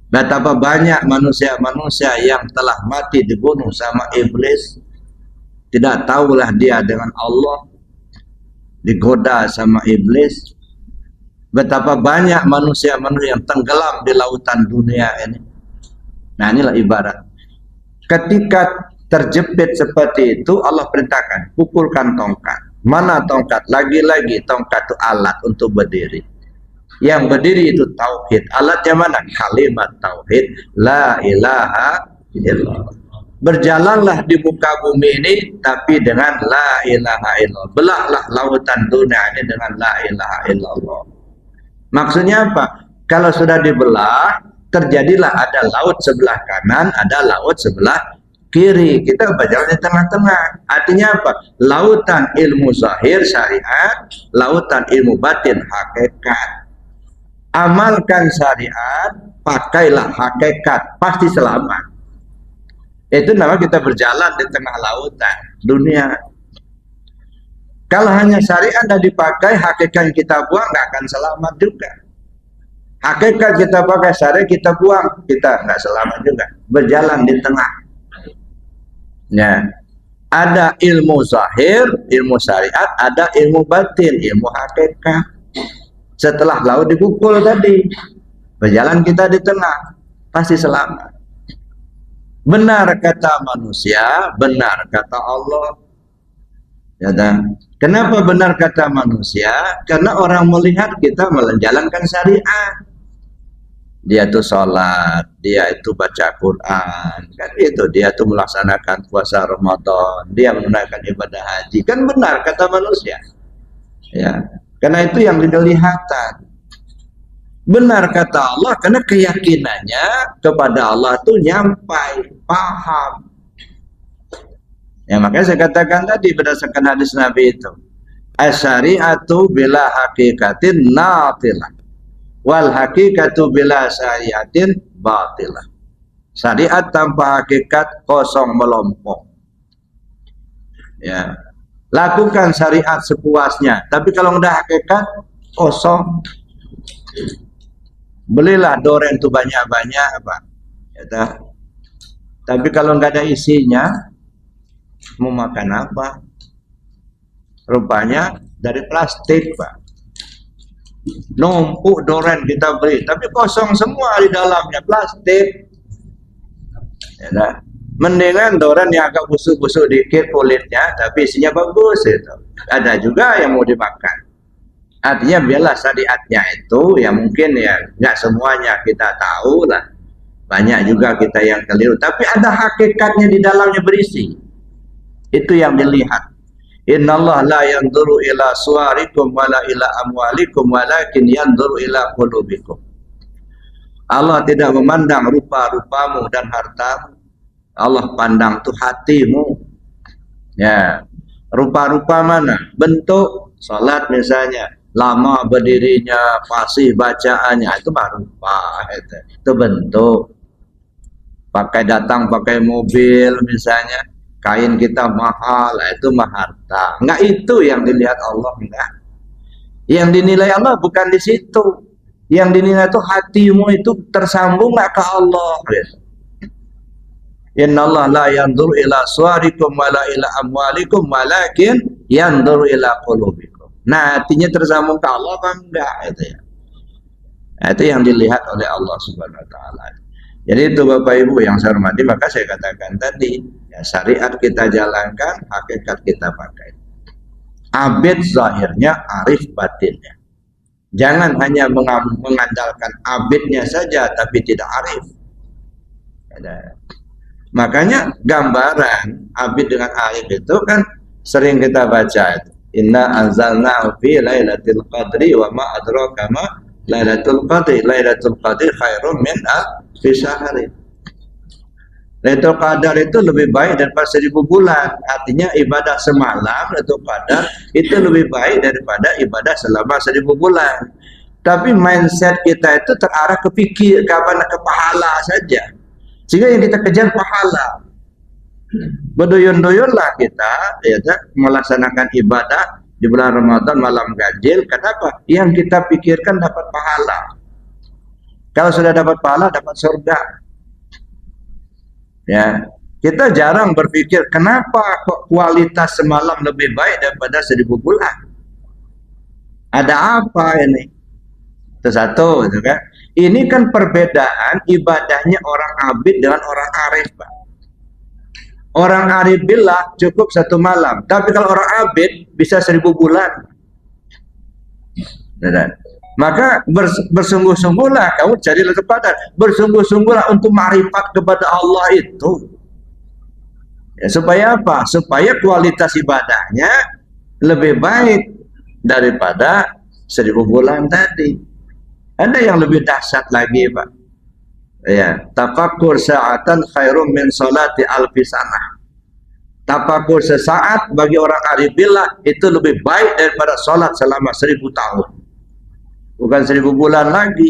Betapa banyak manusia-manusia yang telah mati dibunuh sama iblis. Tidak tahulah dia dengan Allah, digoda sama iblis. Betapa banyak manusia-manusia yang tenggelam di lautan dunia ini. Nah, inilah ibarat. Ketika terjepit seperti itu, Allah perintahkan, pukulkan tongkat. Mana tongkat? Lagi-lagi tongkat itu alat untuk berdiri. Yang berdiri itu tauhid. Alatnya mana? Kalimat tauhid. La ilaha illallah. Berjalanlah di muka bumi ini, tapi dengan la ilaha illallah. Belahlah lautan dunia ini dengan la ilaha illallah. Maksudnya apa? Kalau sudah dibelah, terjadilah ada laut sebelah kanan, ada laut sebelah kiri. Kita berjalan di tengah-tengah. Artinya apa? Lautan ilmu zahir syariat, lautan ilmu batin hakikat. Amalkan syariat, pakailah hakikat, pasti selamat. Itu namanya kita berjalan di tengah lautan dunia. Kalau hanya syariat dan dipakai, hakikat kita buang, nggak akan selamat juga. Hakikat kita pakai, syariat kita buang, kita nggak selamat juga. Berjalan di tengah. Ya, ada ilmu zahir, ilmu syariat, ada ilmu batin, ilmu hakikat. Setelah laut dipukul tadi, berjalan kita di tengah, pasti selamat. Benar kata manusia, benar kata Allah. Ya, dan kenapa benar kata manusia? Karena orang melihat kita menjalankan syariat. Dia itu sholat, dia itu baca Quran, kan itu. Dia itu melaksanakan puasa Ramadan, dia menunaikan ibadah haji. Kan benar kata manusia. Ya, karena itu yang dilihatan. Benar kata Allah karena keyakinannya kepada Allah itu nyampai, paham. Ya, makanya saya katakan tadi berdasarkan hadis Nabi itu, asyariatu bila hakikatin natilah, wal hakikatu bila syariatin batilah. Syariat tanpa hakikat kosong melompong. Ya, lakukan syariat sepuasnya, tapi kalau udah hakikat kosong. Belilah doren itu banyak-banyak apa? Ya, tapi kalau nggak ada isinya, mau makan apa? Rupanya dari plastik, Pak. Numpuk doren kita beli, tapi kosong semua di dalamnya, plastik. Ya, mendingan doren yang agak busuk-busuk dikit kulitnya, tapi isinya bagus itu. Ada juga yang mau dimakan. Artinya biarlah syariatnya itu, ya mungkin ya nggak semuanya kita tahu lah. Banyak juga kita yang keliru, tapi ada hakikatnya di dalamnya berisi. Itu yang dilihat. Innallaha la yanzuru ila suwarikum wala ila amwalikum walakin yanzuru ila qulubikum. Allah tidak memandang rupa-rupamu dan hartamu. Allah pandang tuh hatimu. Ya, rupa-rupa mana? Bentuk salat misalnya, lama berdirinya, fasih bacaannya, itu mah rupa, itu bentuk. Pakai datang pakai mobil misalnya, kain kita mahal, itu mah harta. Enggak itu yang dilihat Allah, enggak. Yang dinilai Allah bukan di situ. Yang dinilai itu hatimu itu tersambung enggak ke Allah. Innallaha la yanzuru ila suwarikum wala ila amwalikum walakin yanzuru ila qulubikum. Nah, hatinya tersambung ke Allah apa enggak itu ya. Nah, itu yang dilihat oleh Allah Subhanahu wa taala. Jadi itu Bapak Ibu yang saya hormati, maka saya katakan tadi, ya, syariat kita jalankan, hakikat kita pakai. Abid zahirnya, arif batinnya. Jangan hanya mengandalkan abidnya saja tapi tidak arif. Makanya gambaran abid dengan arif itu kan sering kita baca itu. Inna anzalnahu fi lailatul qadri wa ma adraka ma lailatul qadri. Lailatul qadri khairum min alfi syahrin. Lailatul Qadar itu lebih baik daripada 1000 bulan. Artinya ibadah semalam Lailatul Qadar itu lebih baik daripada ibadah selama 1000 bulan. Tapi mindset kita itu terarah ke fikir, ke pahala saja. Sehingga yang kita kejar pahala. Berduyun-duyunlah kita ya, melaksanakan ibadah di bulan Ramadan malam ganjil. Kenapa? Yang kita pikirkan dapat pahala. Kalau sudah dapat pahala, dapat surga. Ya, kita jarang berpikir kenapa kok kualitas semalam lebih baik daripada 1000 bulan. Ada apa ini? Itu satu, gitu kan? Ini kan perbedaan ibadahnya orang abid dengan orang arif, Pak. Orang arif billah cukup 1 malam, tapi kalau orang abid bisa 1000 bulan. Maka bersungguh-sungguhlah kamu cari Lailatul Qadar. Bersungguh-sungguhlah untuk ma'rifat kepada Allah itu. Ya, supaya apa? Supaya kualitas ibadahnya lebih baik daripada 1000 bulan tadi. Ada yang lebih dahsyat lagi, Pak. Ya, tafakkur sa'atan khairum min salati alfi sanah. Tafakkur sesaat bagi orang arif billah itu lebih baik daripada salat selama 1000 tahun. Bukan 1000 bulan lagi.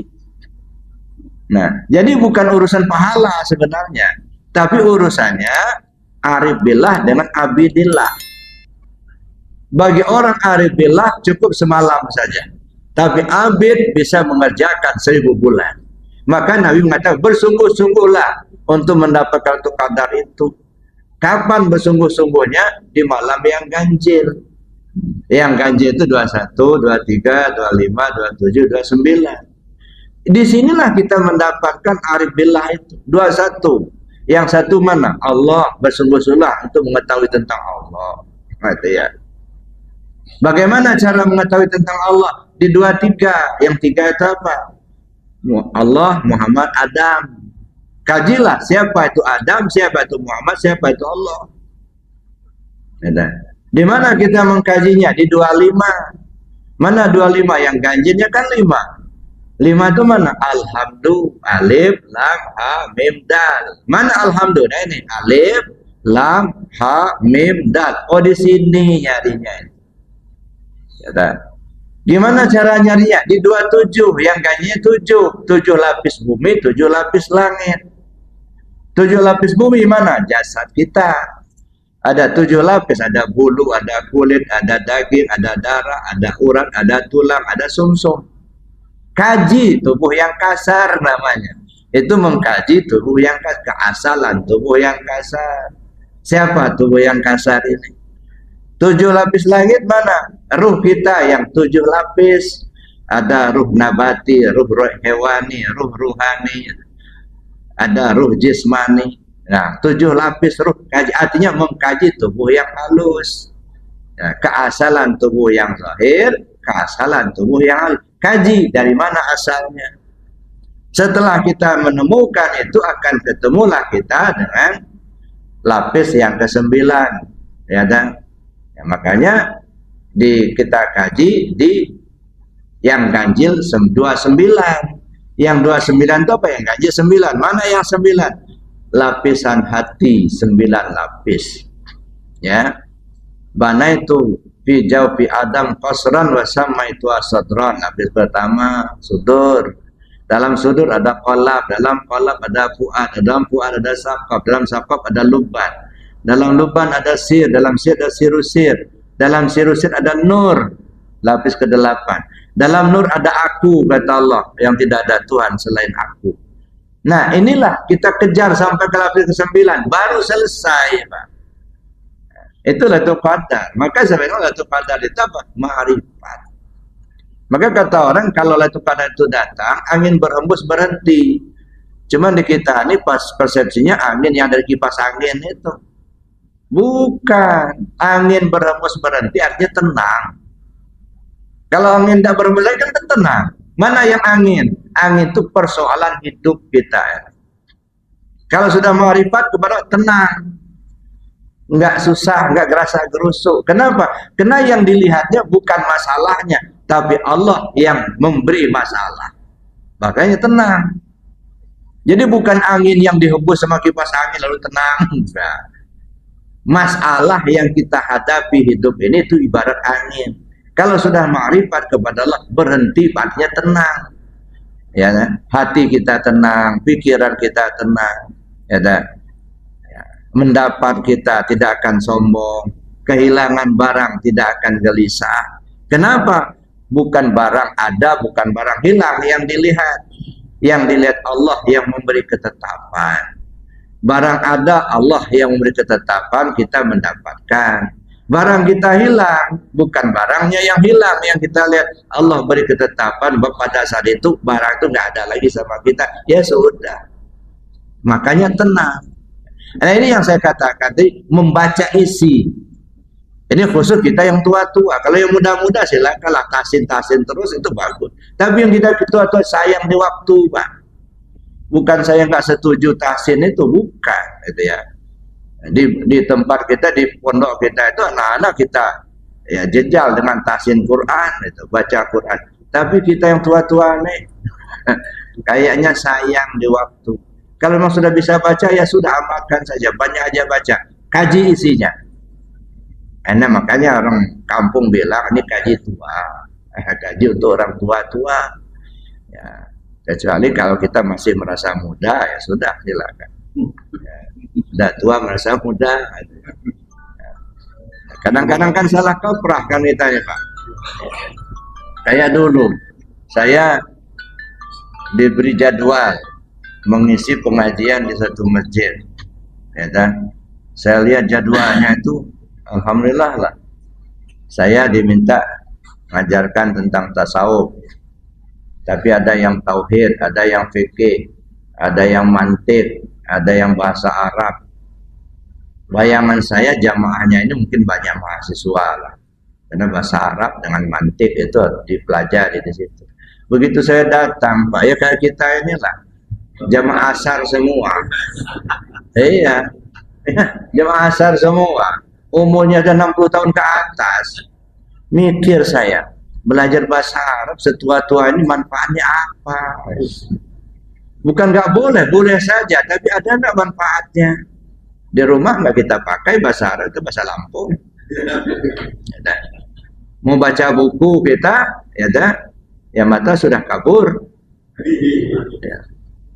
Nah, jadi bukan urusan pahala sebenarnya, tapi urusannya arif billah dengan abidillah. Bagi orang arif billah cukup semalam saja, tapi abid bisa mengerjakan 1000 bulan. Maka Nabi mengatakan bersungguh-sungguhlah untuk mendapatkan Lailatul Qadar itu. Kapan bersungguh-sungguhnya? Di malam yang ganjil. Yang ganjil itu 21, 23, 25, 27, 29. Disinilah kita mendapatkan arif billah itu. 21. Yang satu mana? Allah, bersungguh-sungguhlah untuk mengetahui tentang Allah. Itu ya. Bagaimana cara mengetahui tentang Allah? Di 23. Yang 3 itu apa? Allah, Muhammad, Adam. Kajilah siapa itu Adam, siapa itu Muhammad, siapa itu Allah. Di mana kita mengkajinya? Di 25. Mana 25? Yang ganjilnya kan 5. 5 itu mana? Alhamdu, alif, lam, ha, mim, dal. Mana alhamdu? Nah ini alif, lam, ha, mim, dal. Oh di sini nyarinya. Ya, gimana cara nyarinya? Di 27. Yang ganjilnya 7. 7 lapis bumi, 7 lapis langit. 7 lapis bumi mana? Jasad kita. Ada 7 lapis, ada bulu, ada kulit, ada daging, ada darah, ada urat, ada tulang, ada sumsum. Kaji tubuh yang kasar namanya. Itu mengkaji tubuh yang kasar, keasalan tubuh yang kasar. Siapa tubuh yang kasar ini? 7 lapis langit mana? Ruh kita yang 7 lapis. Ada ruh nabati, ruh hewani, ruh ruhani. Ada ruh jismani. Nah, 7 lapis ruh kaji, artinya mengkaji tubuh yang halus. Ya, keasalan tubuh yang zahir, keasalan tubuh yang halus. Kaji dari mana asalnya. Setelah kita menemukan itu, akan ketemulah kita dengan lapis yang ke-9. Ya, dan ya, makanya kita kaji di yang ganjil 29. Yang 29 itu apa? Yang ganjil 9. Mana yang 9? Lapisan hati 9 lapis. Ya. Bana itu fi jawfi Adam qasran wa samaitu asadran. Lapis pertama sudur. Dalam sudur ada qalab, dalam qalab ada fuad, dalam fuad ada saqaf, dalam saqaf ada luban. Dalam luban ada sir, dalam sir ada sirusir. Dalam sirusir ada nur. Lapis ke-8. Dalam nur ada aku, kata Allah, yang tidak ada Tuhan selain aku. Nah, inilah kita kejar sampai ke lapis ke-9, baru selesai, Pak. Itu Lailatul Qadar. Maka sebenarnya Lailatul Qadar itu apa? Ma'rifat. Maka kata orang kalau Lailatul Qadar itu datang, angin berhembus berhenti. Cuman di kita ini pas persepsinya angin yang dari kipas angin itu. Bukan. Angin berhembus berhenti artinya tenang. Kalau angin tidak berhembus lagi kan tenang. Mana yang angin? Angin itu persoalan hidup kita. Kalau sudah ma'rifat kepada tenang. Enggak susah, enggak gerasa gerusuk. Kenapa? Karena yang dilihatnya bukan masalahnya, tapi Allah yang memberi masalah. Makanya tenang. Jadi bukan angin yang dihembus sama kipas angin lalu tenang. Nah, masalah yang kita hadapi hidup ini itu ibarat angin. Kalau sudah ma'rifat kepada Allah, berhenti artinya tenang. Ya, hati kita tenang, pikiran kita tenang. Ya, mendapat kita tidak akan sombong, kehilangan barang tidak akan gelisah. Kenapa? Bukan barang ada, bukan barang hilang yang dilihat. Yang dilihat Allah yang memberi ketetapan. Barang ada, Allah yang memberi ketetapan, kita mendapatkan. Barang kita hilang, bukan barangnya yang hilang, yang kita lihat Allah beri ketetapan bahwa pada saat itu barang itu nggak ada lagi sama kita. Ya sudah. Makanya tenang. Nah, ini yang saya katakan tadi, membaca isi. Ini khusus kita yang tua-tua. Kalau yang muda-muda silakanlah tasin terus, itu bagus. Tapi yang kita tua-tua sayang di waktu, Pak. Bukan saya nggak setuju tahsin itu, bukan, itu ya. Di tempat kita, di pondok kita itu anak-anak kita ya jejal dengan tahsin Quran, itu baca Quran. Tapi kita yang tua-tua nih, kayaknya sayang di waktu. Kalau memang sudah bisa baca ya sudah amalkan saja, banyak aja baca, kaji isinya. Karena makanya orang kampung bilang ini kaji tua, kaji untuk orang tua-tua. Ya. Kecuali kalau kita masih merasa muda, ya sudah silakan. Ya, sudah tua merasa muda. Kadang-kadang kan salah kaprah kan kita ya Pak. Kayak dulu, saya diberi jadwal mengisi pengajian di satu masjid. Ya kan? Saya lihat jadwalnya itu, alhamdulillah lah. Saya diminta mengajarkan tentang tasawuf. Tapi ada yang tauhid, ada yang fikih, ada yang mantiq, ada yang bahasa Arab. Bayangan saya jamaahnya ini mungkin banyak mahasiswa lah. Karena bahasa Arab dengan mantiq itu dipelajari di situ. Begitu saya datang, Pak, ya kayak kita inilah. Jamaah asar semua. Iya. Jamaah asar semua. Umurnya ada 60 tahun ke atas. Mikir saya. Belajar bahasa Arab setua-tua ini manfaatnya apa? Bukan nggak boleh, boleh saja, tapi ada nggak manfaatnya? Di rumah nggak kita pakai bahasa Arab, itu bahasa Lampung. Ya, mau baca buku kita, ya mata sudah kabur. Ya.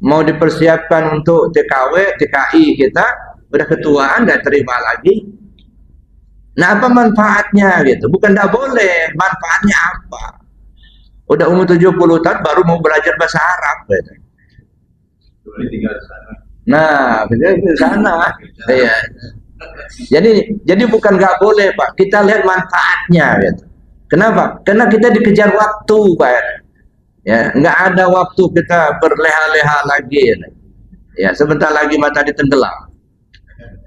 Mau dipersiapkan untuk TKW, TKI kita, udah ketuaan, nggak terima lagi. Nah, apa manfaatnya gitu? Bukan tidak boleh, manfaatnya apa? Udah umur 70 tahun baru mau belajar bahasa Arab gitu. Nah, di sana. Iya. Jadi bukan nggak boleh, Pak. Kita lihat manfaatnya gitu. Kenapa? Karena kita dikejar waktu, Pak. Ya, nggak ada waktu kita berleha-leha lagi. Ya, sebentar lagi matahari tenggelam.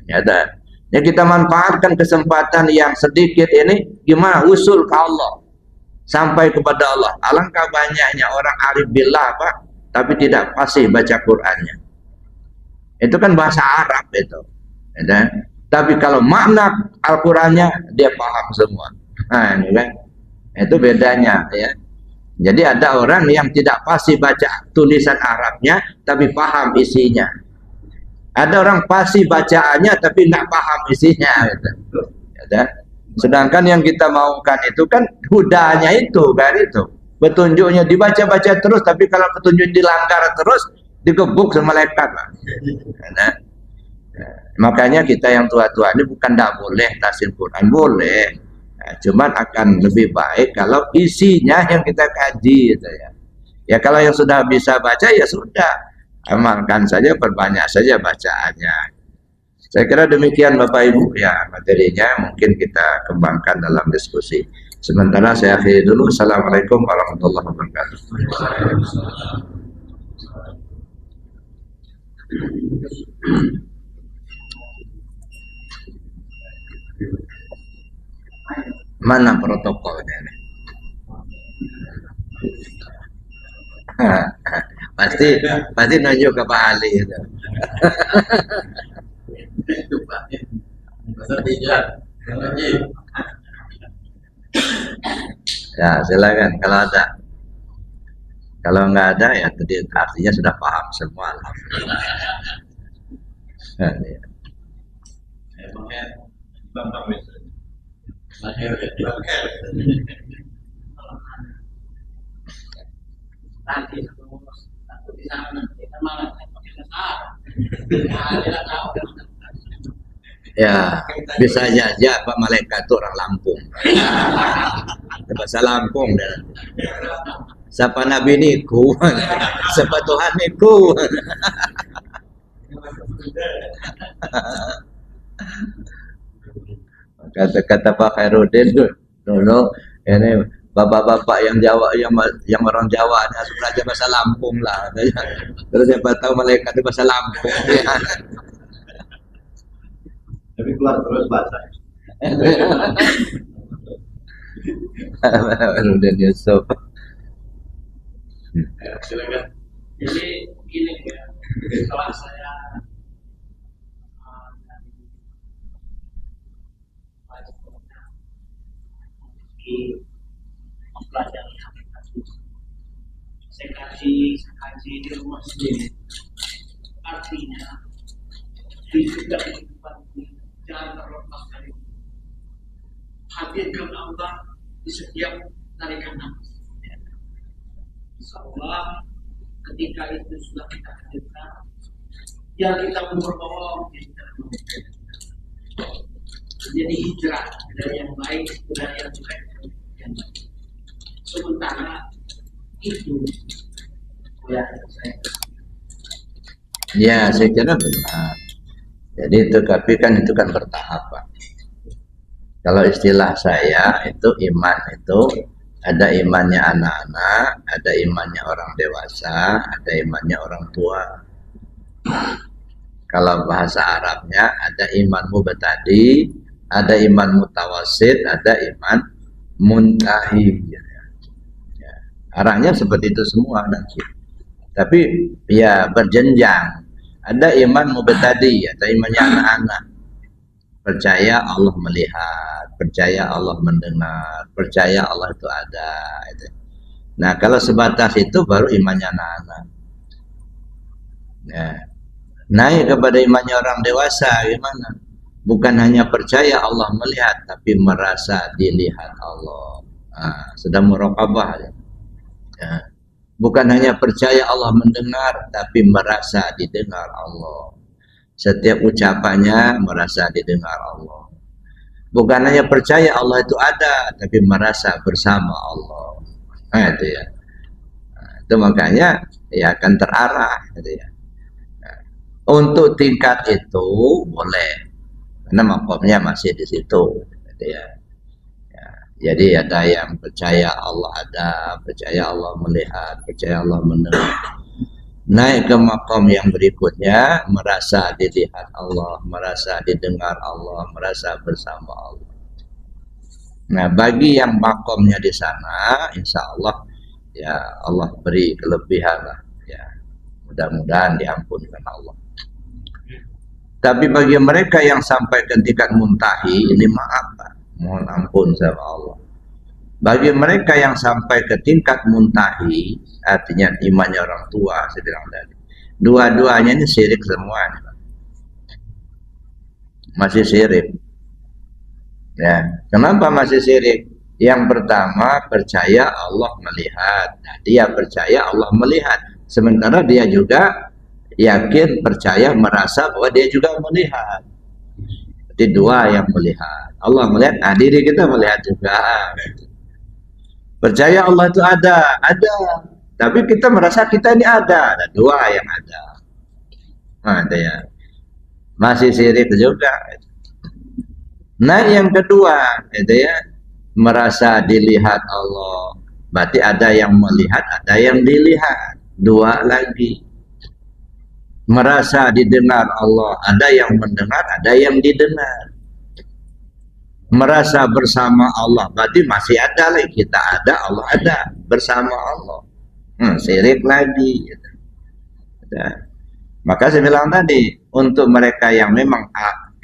Ya, ada. Ya kita manfaatkan kesempatan yang sedikit ini gimana usul ke Allah sampai kepada Allah. Alangkah banyaknya orang arif billah Pak, tapi tidak fasih baca Qur'annya. Itu kan bahasa Arab itu. Ya, tapi kalau makna Al-Qur'annya dia paham semua. Nah, ini kan. Itu bedanya ya. Jadi ada orang yang tidak fasih baca tulisan Arabnya tapi paham isinya. Ada orang pasti bacaannya tapi nggak paham isinya, gitu. Ya, sedangkan yang kita maukan itu kan hudanya itu, kan itu. Petunjuknya dibaca-baca terus, tapi kalau petunjuk dilanggar terus, digebuk sama malaikat. Nah, makanya kita yang tua-tua ini bukan tidak boleh tafsir Quran, boleh. Nah, cuman akan lebih baik kalau isinya yang kita kaji, gitu ya. Ya kalau yang sudah bisa baca ya sudah. Amalkan saja, perbanyak saja bacaannya. Saya kira demikian Bapak Ibu ya materinya, mungkin kita kembangkan dalam diskusi. Sementara saya akhiri dulu. Assalamualaikum warahmatullahi wabarakatuh. Mana protokolnya ini? pasti nunjuk ke Pak Ali itu. Ya silakan kalau ada. Kalau nggak ada ya tadi artinya sudah paham semua. Alhamdulillah. Nah, ya. Emangnya Bapak bisa lahir tadi aku di sana kita malah pakai dasar. Dia tahu Ya, bisa aja Pak Malaikat itu orang Lampung. Bahasa Lampung dan siapa Nabi niku, siapa Tuhan niku. Kata Pak Khairuddin dulu ini bapak-bapak yang Jawa yang orang Jawa ada belajar bahasa Lampung lah. Terus siapa tahu malaikat itu bahasa Lampung. tapi keluar terus bahasa. Khairuddin Yusuf. Silakan. Jadi gini ya, setelah saya mempelajari hakikat saya kaji di rumah sendiri. Artinya hidup dan kehidupan ini jangan terlepas dari hadirkan Allah di setiap tarikan nafas. Insya Allah ketika itu sudah kita hadirkan, yang kita berbohong jadi hijrah dari yang baik dari yang jelek yang baik. Sementara itu ya saya. Ya, saya kira benar. Jadi itu tapi kan itu kan bertahap, Pak. Kalau istilah saya itu iman itu ada imannya anak-anak, ada imannya orang dewasa, ada imannya orang tua. Kalau bahasa Arabnya ada iman mubtadi, ada iman mutawasid, ada iman muntahi. Ya. Arahnya seperti itu semua nanti. Tapi ya berjenjang. Ada iman mubtadi, ada imannya anak-anak. Percaya Allah melihat, percaya Allah mendengar, percaya Allah itu ada. Nah, kalau sebatas itu baru imannya anak-anak. Ya. Naik kepada imannya orang dewasa gimana? Bukan hanya percaya Allah melihat, tapi merasa dilihat Allah. Nah, sedang muraqabah. Ya. Bukan hanya percaya Allah mendengar, tapi merasa didengar Allah. Setiap ucapannya merasa didengar Allah. Bukan hanya percaya Allah itu ada, tapi merasa bersama Allah. Nah, itu ya. Nah, itu makanya ya akan terarah. Gitu ya. Nah, untuk tingkat itu boleh, karena makomnya masih di situ. Gitu ya. Jadi ada yang percaya Allah ada, percaya Allah melihat, percaya Allah mendengar. Naik ke makom yang berikutnya, merasa dilihat Allah, merasa didengar Allah, merasa bersama Allah. Nah, bagi yang makomnya di sana, insya Allah ya Allah beri kelebihan lah. Ya, mudah-mudahan diampunkan Allah. Tapi bagi mereka yang sampai ke tingkat muntahi, ini maaf Pak. Mohon ampun sama Allah. Bagi mereka yang sampai ke tingkat muntahi, artinya imannya orang tua, saya bilang tadi. Dua-duanya ini syirik semua. Masih syirik. Ya, kenapa masih syirik? Yang pertama, percaya Allah melihat. Nah, dia percaya Allah melihat. Sementara dia juga yakin, percaya, merasa bahwa dia juga melihat. Jadi dua yang melihat. Allah melihat, nah diri kita melihat juga. Percaya Allah itu ada. Tapi kita merasa kita ini ada dua yang ada. Nah, itu ya. Masih syirik juga. Nah, yang kedua, itu ya, merasa dilihat Allah. Berarti ada yang melihat, ada yang dilihat. Dua lagi. Merasa didengar Allah, ada yang mendengar, ada yang didengar. Merasa bersama Allah, berarti masih ada lagi, kita ada, Allah ada, bersama Allah. Syirik lagi. Gitu. Maka saya bilang tadi, untuk mereka yang memang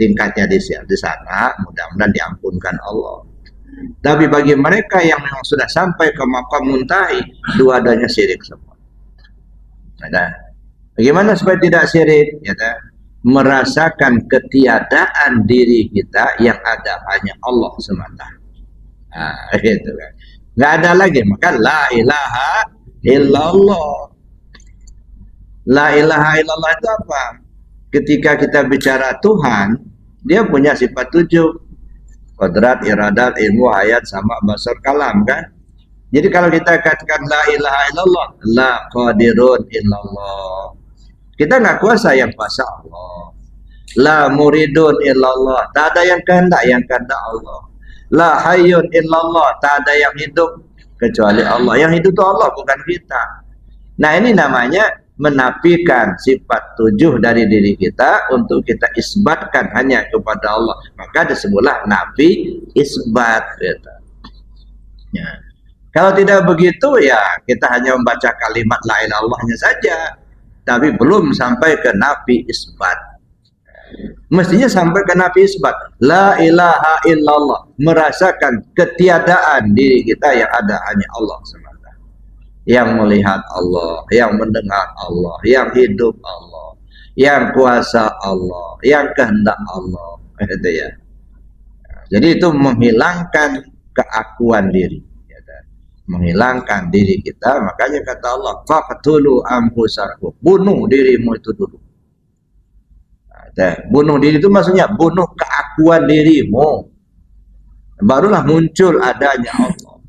tingkatnya di sana, mudah-mudahan diampunkan Allah. Tapi bagi mereka yang memang sudah sampai ke maqam muntahi, dua-duanya syirik semua. Ada. Bagaimana supaya tidak syirik? Ya, merasakan ketiadaan diri kita, yang ada hanya Allah semata. Nah, gitu kan. Nggak ada lagi, maka la ilaha illallah. La ilaha illallah itu apa? Ketika kita bicara Tuhan, dia punya sifat 7. Qadrat, iradat, ilmu, hayat, sama, basar, kalam kan. Jadi kalau kita katakan la ilaha illallah, la qadirun illallah, kita nggak kuasa, yang kuasa Allah. La muridun illallah, tak ada yang kehendak Allah. La hayyun illallah, tak ada yang hidup kecuali Allah. Yang hidup itu Allah, bukan kita. Nah, ini namanya menafikan sifat 7 dari diri kita untuk kita isbatkan hanya kepada Allah. Maka disebutlah nafi isbat, gitu. Ya. Kalau tidak begitu, ya kita hanya membaca kalimat la ilaha illallahnya saja, tapi belum sampai ke nafi isbat. Mestinya sampai ke nafi isbat. La ilaha illallah, merasakan ketiadaan diri kita, yang ada hanya Allah semata. Yang melihat Allah, yang mendengar Allah, yang hidup Allah, yang kuasa Allah, yang kehendak Allah. Gitu ya. Jadi itu menghilangkan keakuan diri, ya, menghilangkan diri kita. Makanya kata Allah, faqtulu anfusakum, bunuh dirimu itu dulu. Bunuh diri itu maksudnya bunuh keakuan dirimu, barulah muncul adanya Allah.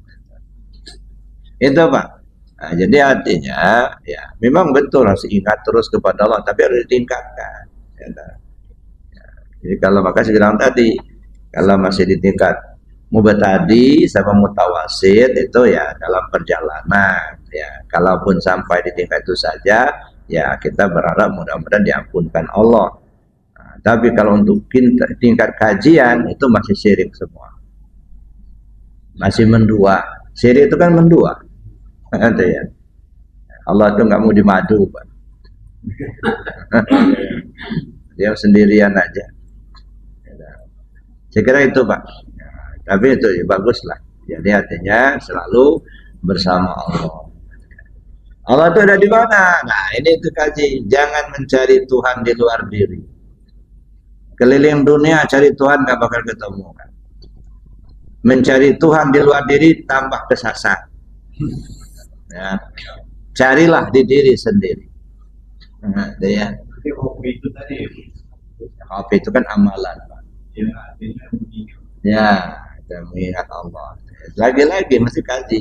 Itu Pak. Nah, jadi artinya, ya memang betul harus ingat terus kepada Allah, tapi harus ditingkatkan. Ya, ya. Jadi kalau maka saya bilang tadi, kalau masih di tingkat mubtadi sama mutawasid, itu ya dalam perjalanan. Ya, kalaupun sampai di tingkat itu saja, ya kita berharap mudah-mudahan diampunkan Allah. Nah, tapi kalau untuk tingkat kajian, itu masih syirik semua, masih mendua. Syirik itu kan mendua. Ada ya. Allah itu nggak mau dimadu, Pak. Dia sendirian aja. Saya kira itu, Pak. Tapi itu ya, bagus lah. Jadi artinya selalu bersama Allah. Allah itu ada di mana? Nah, ini itu kaji. Jangan mencari Tuhan di luar diri. Keliling dunia cari Tuhan nggak bakal ketemu. Kan? Mencari Tuhan di luar diri tambah kesasar. Ya, carilah di diri sendiri. Nah, ya. Hobi itu tadi. Hobi itu kan amalan, Pak. Ya, kita mengingat Allah. Lagi-lagi mesti kaji.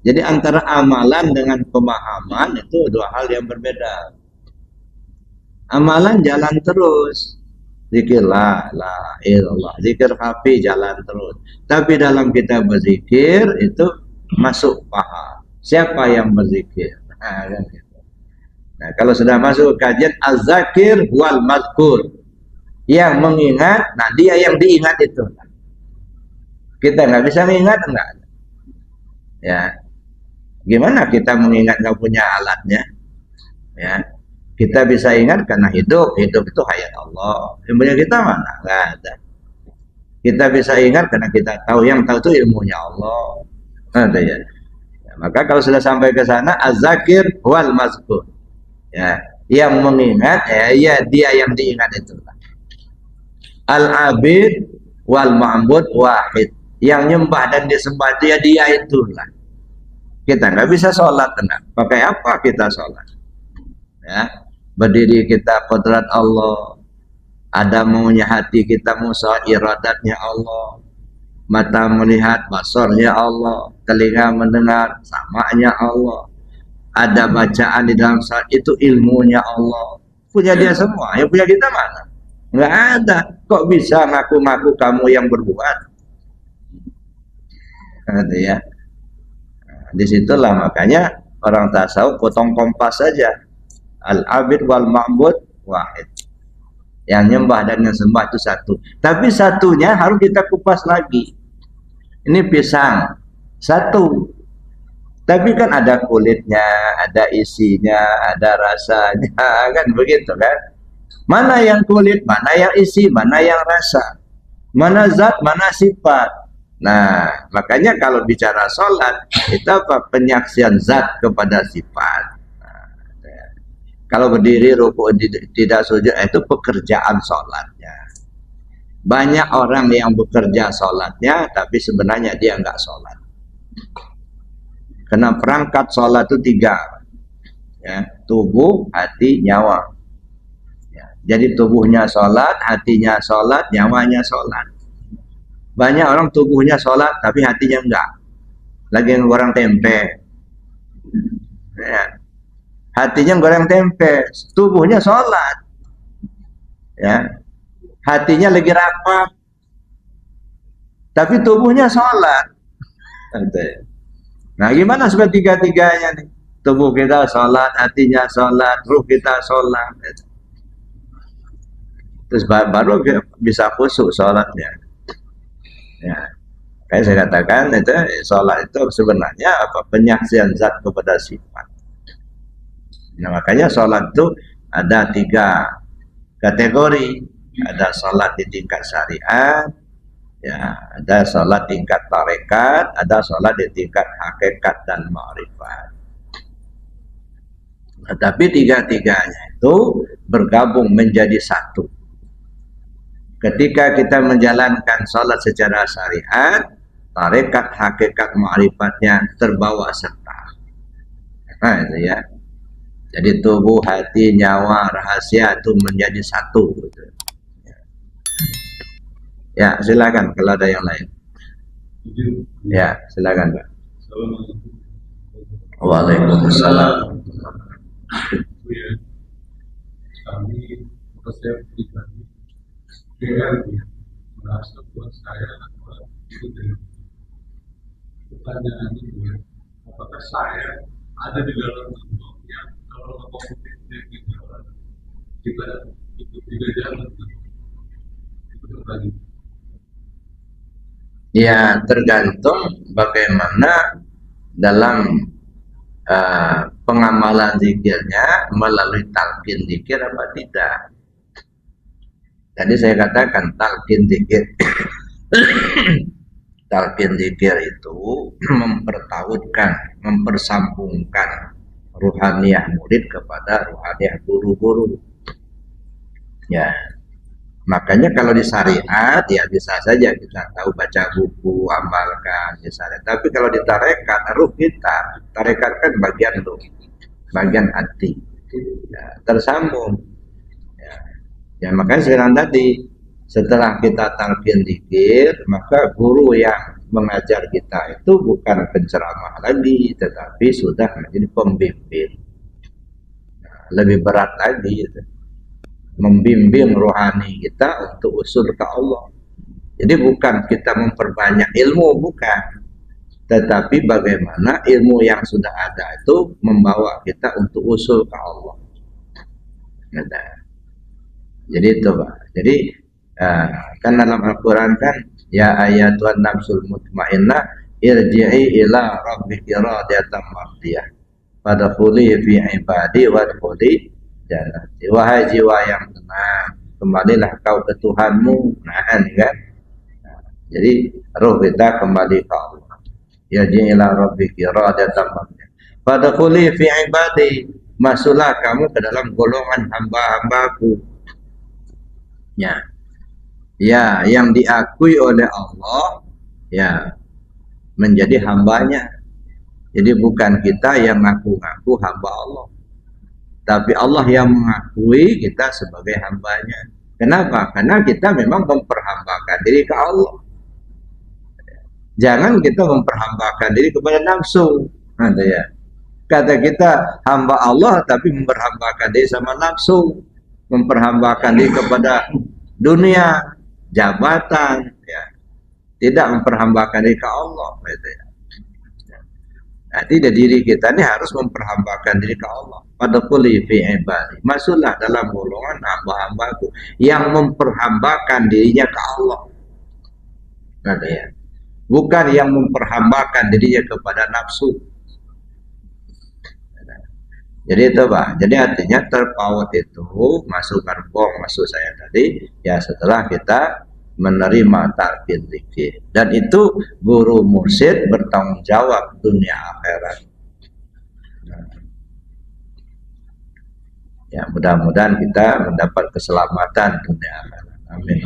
Jadi antara amalan dengan pemahaman itu dua hal yang berbeda. Amalan jalan terus, zikir la ilaha illallah, zikir hafi jalan terus. Tapi dalam kita berzikir itu masuk paham. Siapa yang berzikir? Nah, kan gitu. Nah, kalau sudah masuk kajian az-zakir wal mazkur, yang mengingat, nah dia yang diingat itu. Kita nggak bisa mengingat, enggak. Ya, gimana kita mengingat nggak punya alatnya? Ya, kita bisa ingat karena hidup itu hayat Allah. Yang punya kita mana? Nggak ada. Kita bisa ingat karena kita tahu, yang tahu itu ilmunya Allah. Ada ya. Maka kalau sudah sampai ke sana, az-zakir wal mazkur, ya, yang mengingat, ya dia yang diingat itu. Al-abid wal ma'bud wahid, yang nyembah dan disembah dia itulah. Kita nggak bisa sholat, tenang. Pakai apa kita sholat? Ya, berdiri kita kodrat Allah, ada maunya hati kita, musa iradatnya Allah. Mata melihat, basarnya Allah, telinga mendengar, samanya Allah. Ada bacaan di dalam saat itu, ilmunya Allah. Punya dia semua. Yang punya kita mana? Nggak ada. Kok bisa ngaku-ngaku kamu yang berbuat? Gitu ya. Nah, disitulah makanya orang tasawuf potong kompas saja. Al-abid wal ma'bud wahid. Yang nyembah dan yang sembah itu satu. Tapi satunya harus kita kupas lagi. Ini pisang satu, tapi kan ada kulitnya, ada isinya, ada rasanya, kan begitu kan? Mana yang kulit, mana yang isi, mana yang rasa, mana zat, mana sifat. Nah, makanya kalau bicara sholat itu apa? Penyaksian zat kepada sifat. Nah, ya. Kalau berdiri rukuk tidak sujud itu pekerjaan sholatnya. Banyak orang yang bekerja sholatnya tapi sebenarnya dia enggak sholat. Karena perangkat sholat itu 3, ya, tubuh, hati, nyawa. Ya, jadi tubuhnya sholat, hatinya sholat, nyawanya sholat. Banyak orang tubuhnya sholat tapi hatinya enggak, lagi goreng tempe. Ya. Hatinya goreng tempe, tubuhnya sholat, ya, hatinya lagi rapat tapi tubuhnya sholat. Nah, gimana supaya tiga-tiganya nih? Tubuh kita sholat, hatinya sholat, ruh kita sholat. Terus baru bisa khusyuk sholatnya. Ya, kayak saya katakan itu sholat itu sebenarnya apa? Penyaksian zat kepada sifat. Nah, makanya sholat itu ada 3 kategori. Ada sholat di tingkat syariat, ya, ada sholat tingkat tarekat, ada sholat di tingkat hakikat dan ma'rifat. Nah, tapi 3-tiganya itu bergabung menjadi satu. Ketika kita menjalankan sholat secara syariat, tarekat, hakikat, ma'rifatnya terbawa serta. Nah, itu ya. Jadi tubuh, hati, nyawa, rahasia itu menjadi satu. Gitu. Ya, silakan kalau ada yang lain. Ya, silakan Pak. Waalaikumsalam. Kami saya pribadi merasa buat saya itu dengan pertanyaan itu, apakah saya ada di dalam tubuh yang kalau kompetitifnya kita itu tidak jalan itu tadi. Ya, tergantung bagaimana dalam pengamalan zikirnya melalui talqin zikir apa tidak. Tadi saya katakan talqin zikir. Talqin zikir itu mempertautkan, mempersambungkan ruhaniyah murid kepada ruhaniyah guru-guru. Ya. Makanya kalau di syariat ya bisa saja kita tahu baca buku, amalkan misalnya. Tapi kalau di tarekat, ruh kita, tarekat kan bagian ruh, bagian hati, ya, tersambung. Ya, makanya sekarang tadi setelah kita talqin zikir, maka guru yang mengajar kita itu bukan penceramah lagi, tetapi sudah menjadi pembimbing. Nah, lebih berat lagi itu. Membimbing rohani kita untuk usul ke Allah. Jadi bukan kita memperbanyak ilmu, bukan. Tetapi bagaimana ilmu yang sudah ada itu membawa kita untuk usul ke Allah. Jadi itu Pak. Jadi kan dalam Al-Quran kan, ya ayatuhan nafsul mutmainnah irji'i ila rabbiki radiyatan mardiyah fadkhuli fi ibadi wadkhuli jannati. Wahai jiwa yang tenang, kembalilah kau ke Tuhanmu. Nah, kan? Jadi roh kita kembali ke Allah. Ya ila rabbiki radiyatan mardiyah fadkhuli fi ibadi, masuklah kamu ke dalam golongan hamba-hambaku. Ya, yang diakui oleh Allah, ya, menjadi hambanya. Jadi bukan kita yang ngaku-ngaku hamba Allah, tapi Allah yang mengakui kita sebagai hambanya. Kenapa? Karena kita memang memperhambakan diri ke Allah. Jangan kita memperhambakan diri kepada nafsu. Ada ya. Kata kita hamba Allah tapi memperhambakan diri sama nafsu, memperhambakan diri kepada dunia, jabatan, ya. Tidak memperhambakan diri ke Allah. Gitu ya. Jadi diri kita ini harus memperhambakan diri ke Allah. Fadkhuli fi ibadi, masuklah dalam golongan hamba-hambaku yang memperhambakan dirinya ke Allah. Gitu ya. Bukan yang memperhambakan dirinya kepada nafsu. Jadi itu Pak. Jadi artinya terpaut itu masuk gerbong, masuk saya tadi ya setelah kita menerima talqin zikir. Dan itu guru mursyid bertanggung jawab dunia akhirat. Ya, mudah-mudahan kita mendapat keselamatan dunia akhirat. Amin.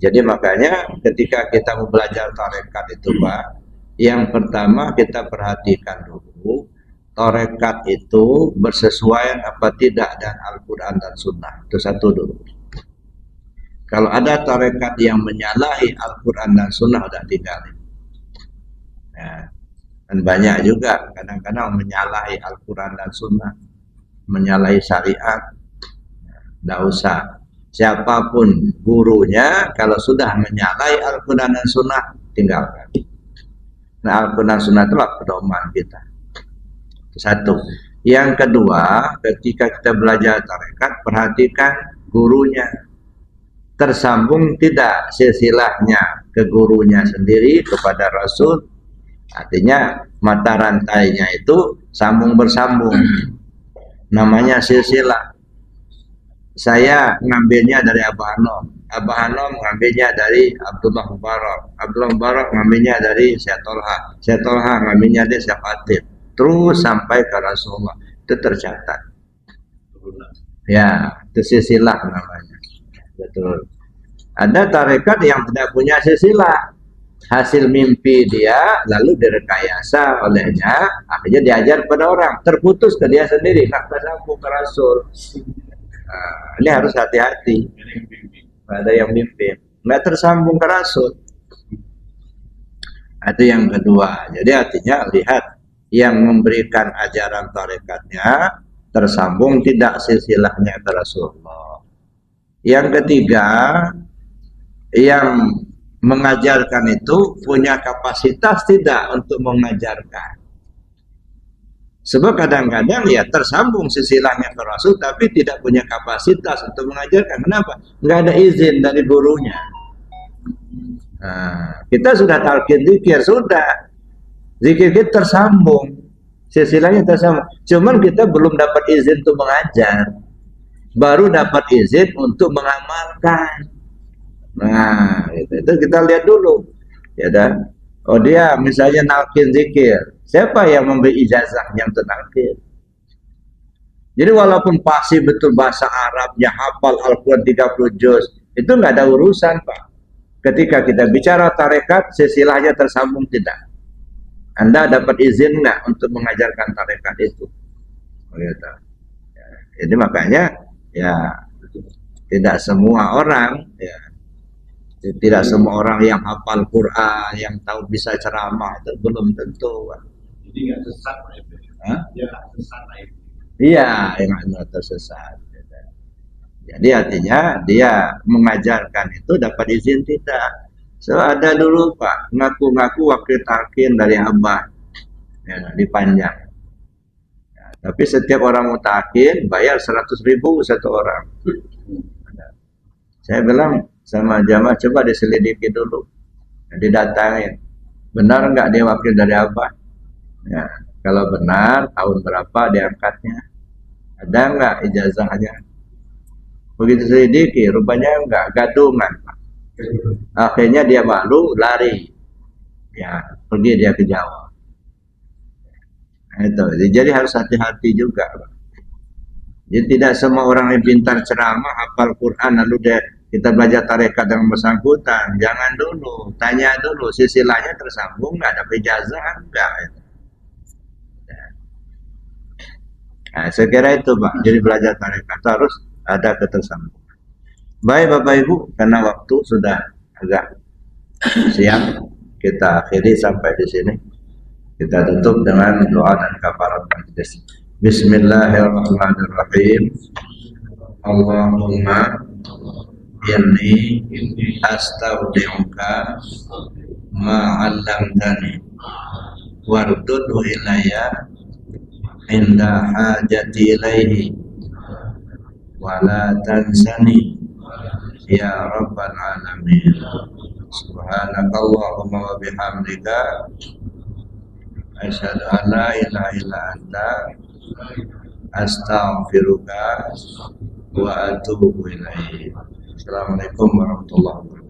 Jadi makanya ketika kita mau belajar tarekat itu Pak, yang pertama kita perhatikan dulu tarekat itu bersesuaian apa tidak dengan Al-Quran dan Sunnah. Itu satu dulu. Kalau ada tarekat yang menyalahi Al-Quran dan Sunnah, udah tinggalin. Ya. Dan banyak juga kadang-kadang menyalahi Al-Quran dan Sunnah, menyalahi syariat. Tidak usah. Siapapun gurunya, kalau sudah menyalahi Al-Quran dan Sunnah, tinggalkan. Nah, Al-Quran dan Sunnah itulah pedoman kita. Satu. Yang kedua, ketika kita belajar tarekat, perhatikan gurunya. Tersambung tidak silsilahnya ke gurunya sendiri, kepada Rasul. Artinya mata rantainya itu sambung bersambung. Namanya silsilah. Saya ngambilnya dari Abah Hanom. Abah Hanom ngambilnya dari Abdullah Mubarak. Abdullah Mubarak ngambilnya dari Syekh Tolha. Syekh Tolha ngambilnya dari Syekh Atib. Terus sampai ke Rasulullah. Itu tercatat. Ya, itu silsilah namanya. Betul. Ada tarekat yang tidak punya silsilah. Hasil mimpi dia lalu direkayasa olehnya, akhirnya diajar pada orang, terputus ke dia sendiri, nggak tersambung ke Rasul. Nah, ini harus hati-hati. Ada yang mimpi nggak tersambung ke Rasul. Itu yang kedua. Jadi artinya lihat yang memberikan ajaran tarekatnya tersambung tidak silsilahnya ke Rasulullah. Yang ketiga, yang mengajarkan itu punya kapasitas tidak untuk mengajarkan. Sebab kadang-kadang ya tersambung silsilahnya ke Rasul tapi tidak punya kapasitas untuk mengajarkan. Kenapa? Nggak ada izin dari gurunya. Nah, kita sudah talqin zikir, sudah. Zikir kita tersambung. Silsilahnya tersambung. Cuman kita belum dapat izin untuk mengajar. Baru dapat izin untuk mengamalkan. Nah, itu kita lihat dulu, ya dah. Oh dia misalnya nalkin zikir, siapa yang memberi ijazahnya untuk nalkin? Jadi walaupun pasti betul bahasa Arabnya, hafal Al-Quran 30 juz, itu nggak ada urusan Pak. Ketika kita bicara tarekat, silsilahnya tersambung tidak. Anda dapat izin nggak untuk mengajarkan tarekat itu? Oh, gitu. Ya, jadi makanya ya tidak semua orang ya. Tidak semua orang yang hafal Quran, yang tahu bisa ceramah itu belum tentu. Jadi nggak sesat Pak Ibu. Ya sesat Pak Ibu. Iya, yang nggak tersesat. Jadi artinya dia mengajarkan itu dapat izin tidak. So ada dulu Pak, ngaku-ngaku wakil talqin dari Abah, ya, dipanjang. Ya, tapi setiap orang mau talqin bayar 100.000 satu orang. Saya bilang sama jamaah coba diselidiki dulu, didatangin, benar nggak dia wakil dari Abah? Ya, kalau benar tahun berapa diangkatnya? Ada nggak ijazahnya? Begitu selidiki, rupanya nggak, gadungan. Akhirnya dia malu, lari, ya pergi dia ke Jawa. Nah, itu, jadi harus hati-hati juga. Jadi tidak semua orang yang pintar ceramah, hafal Quran lalu kita belajar tarekat dengan bersangkutan. Jangan dulu, tanya dulu silsilahnya tersambung nggak, ada ijazah enggak. Nah, saya kira itu Pak. Jadi belajar tarekat harus ada ketersambungan. Baik Bapak Ibu, karena waktu sudah agak siang, kita akhiri sampai di sini. Kita tutup dengan doa dan kafarat majlis. Bismillahirrahmanirrahim. Allahumma inni astaudi'uka ma 'allamtani wardudhu ilayya inda hajati ilaihi wa la tansani ya rabbal alamin. Subhanakallahumma wa bihamdika asyhadu an la ilaha illa anta astaghfiruka wa atubu ilaik. Assalamualaikum warahmatullahi wabarakatuh.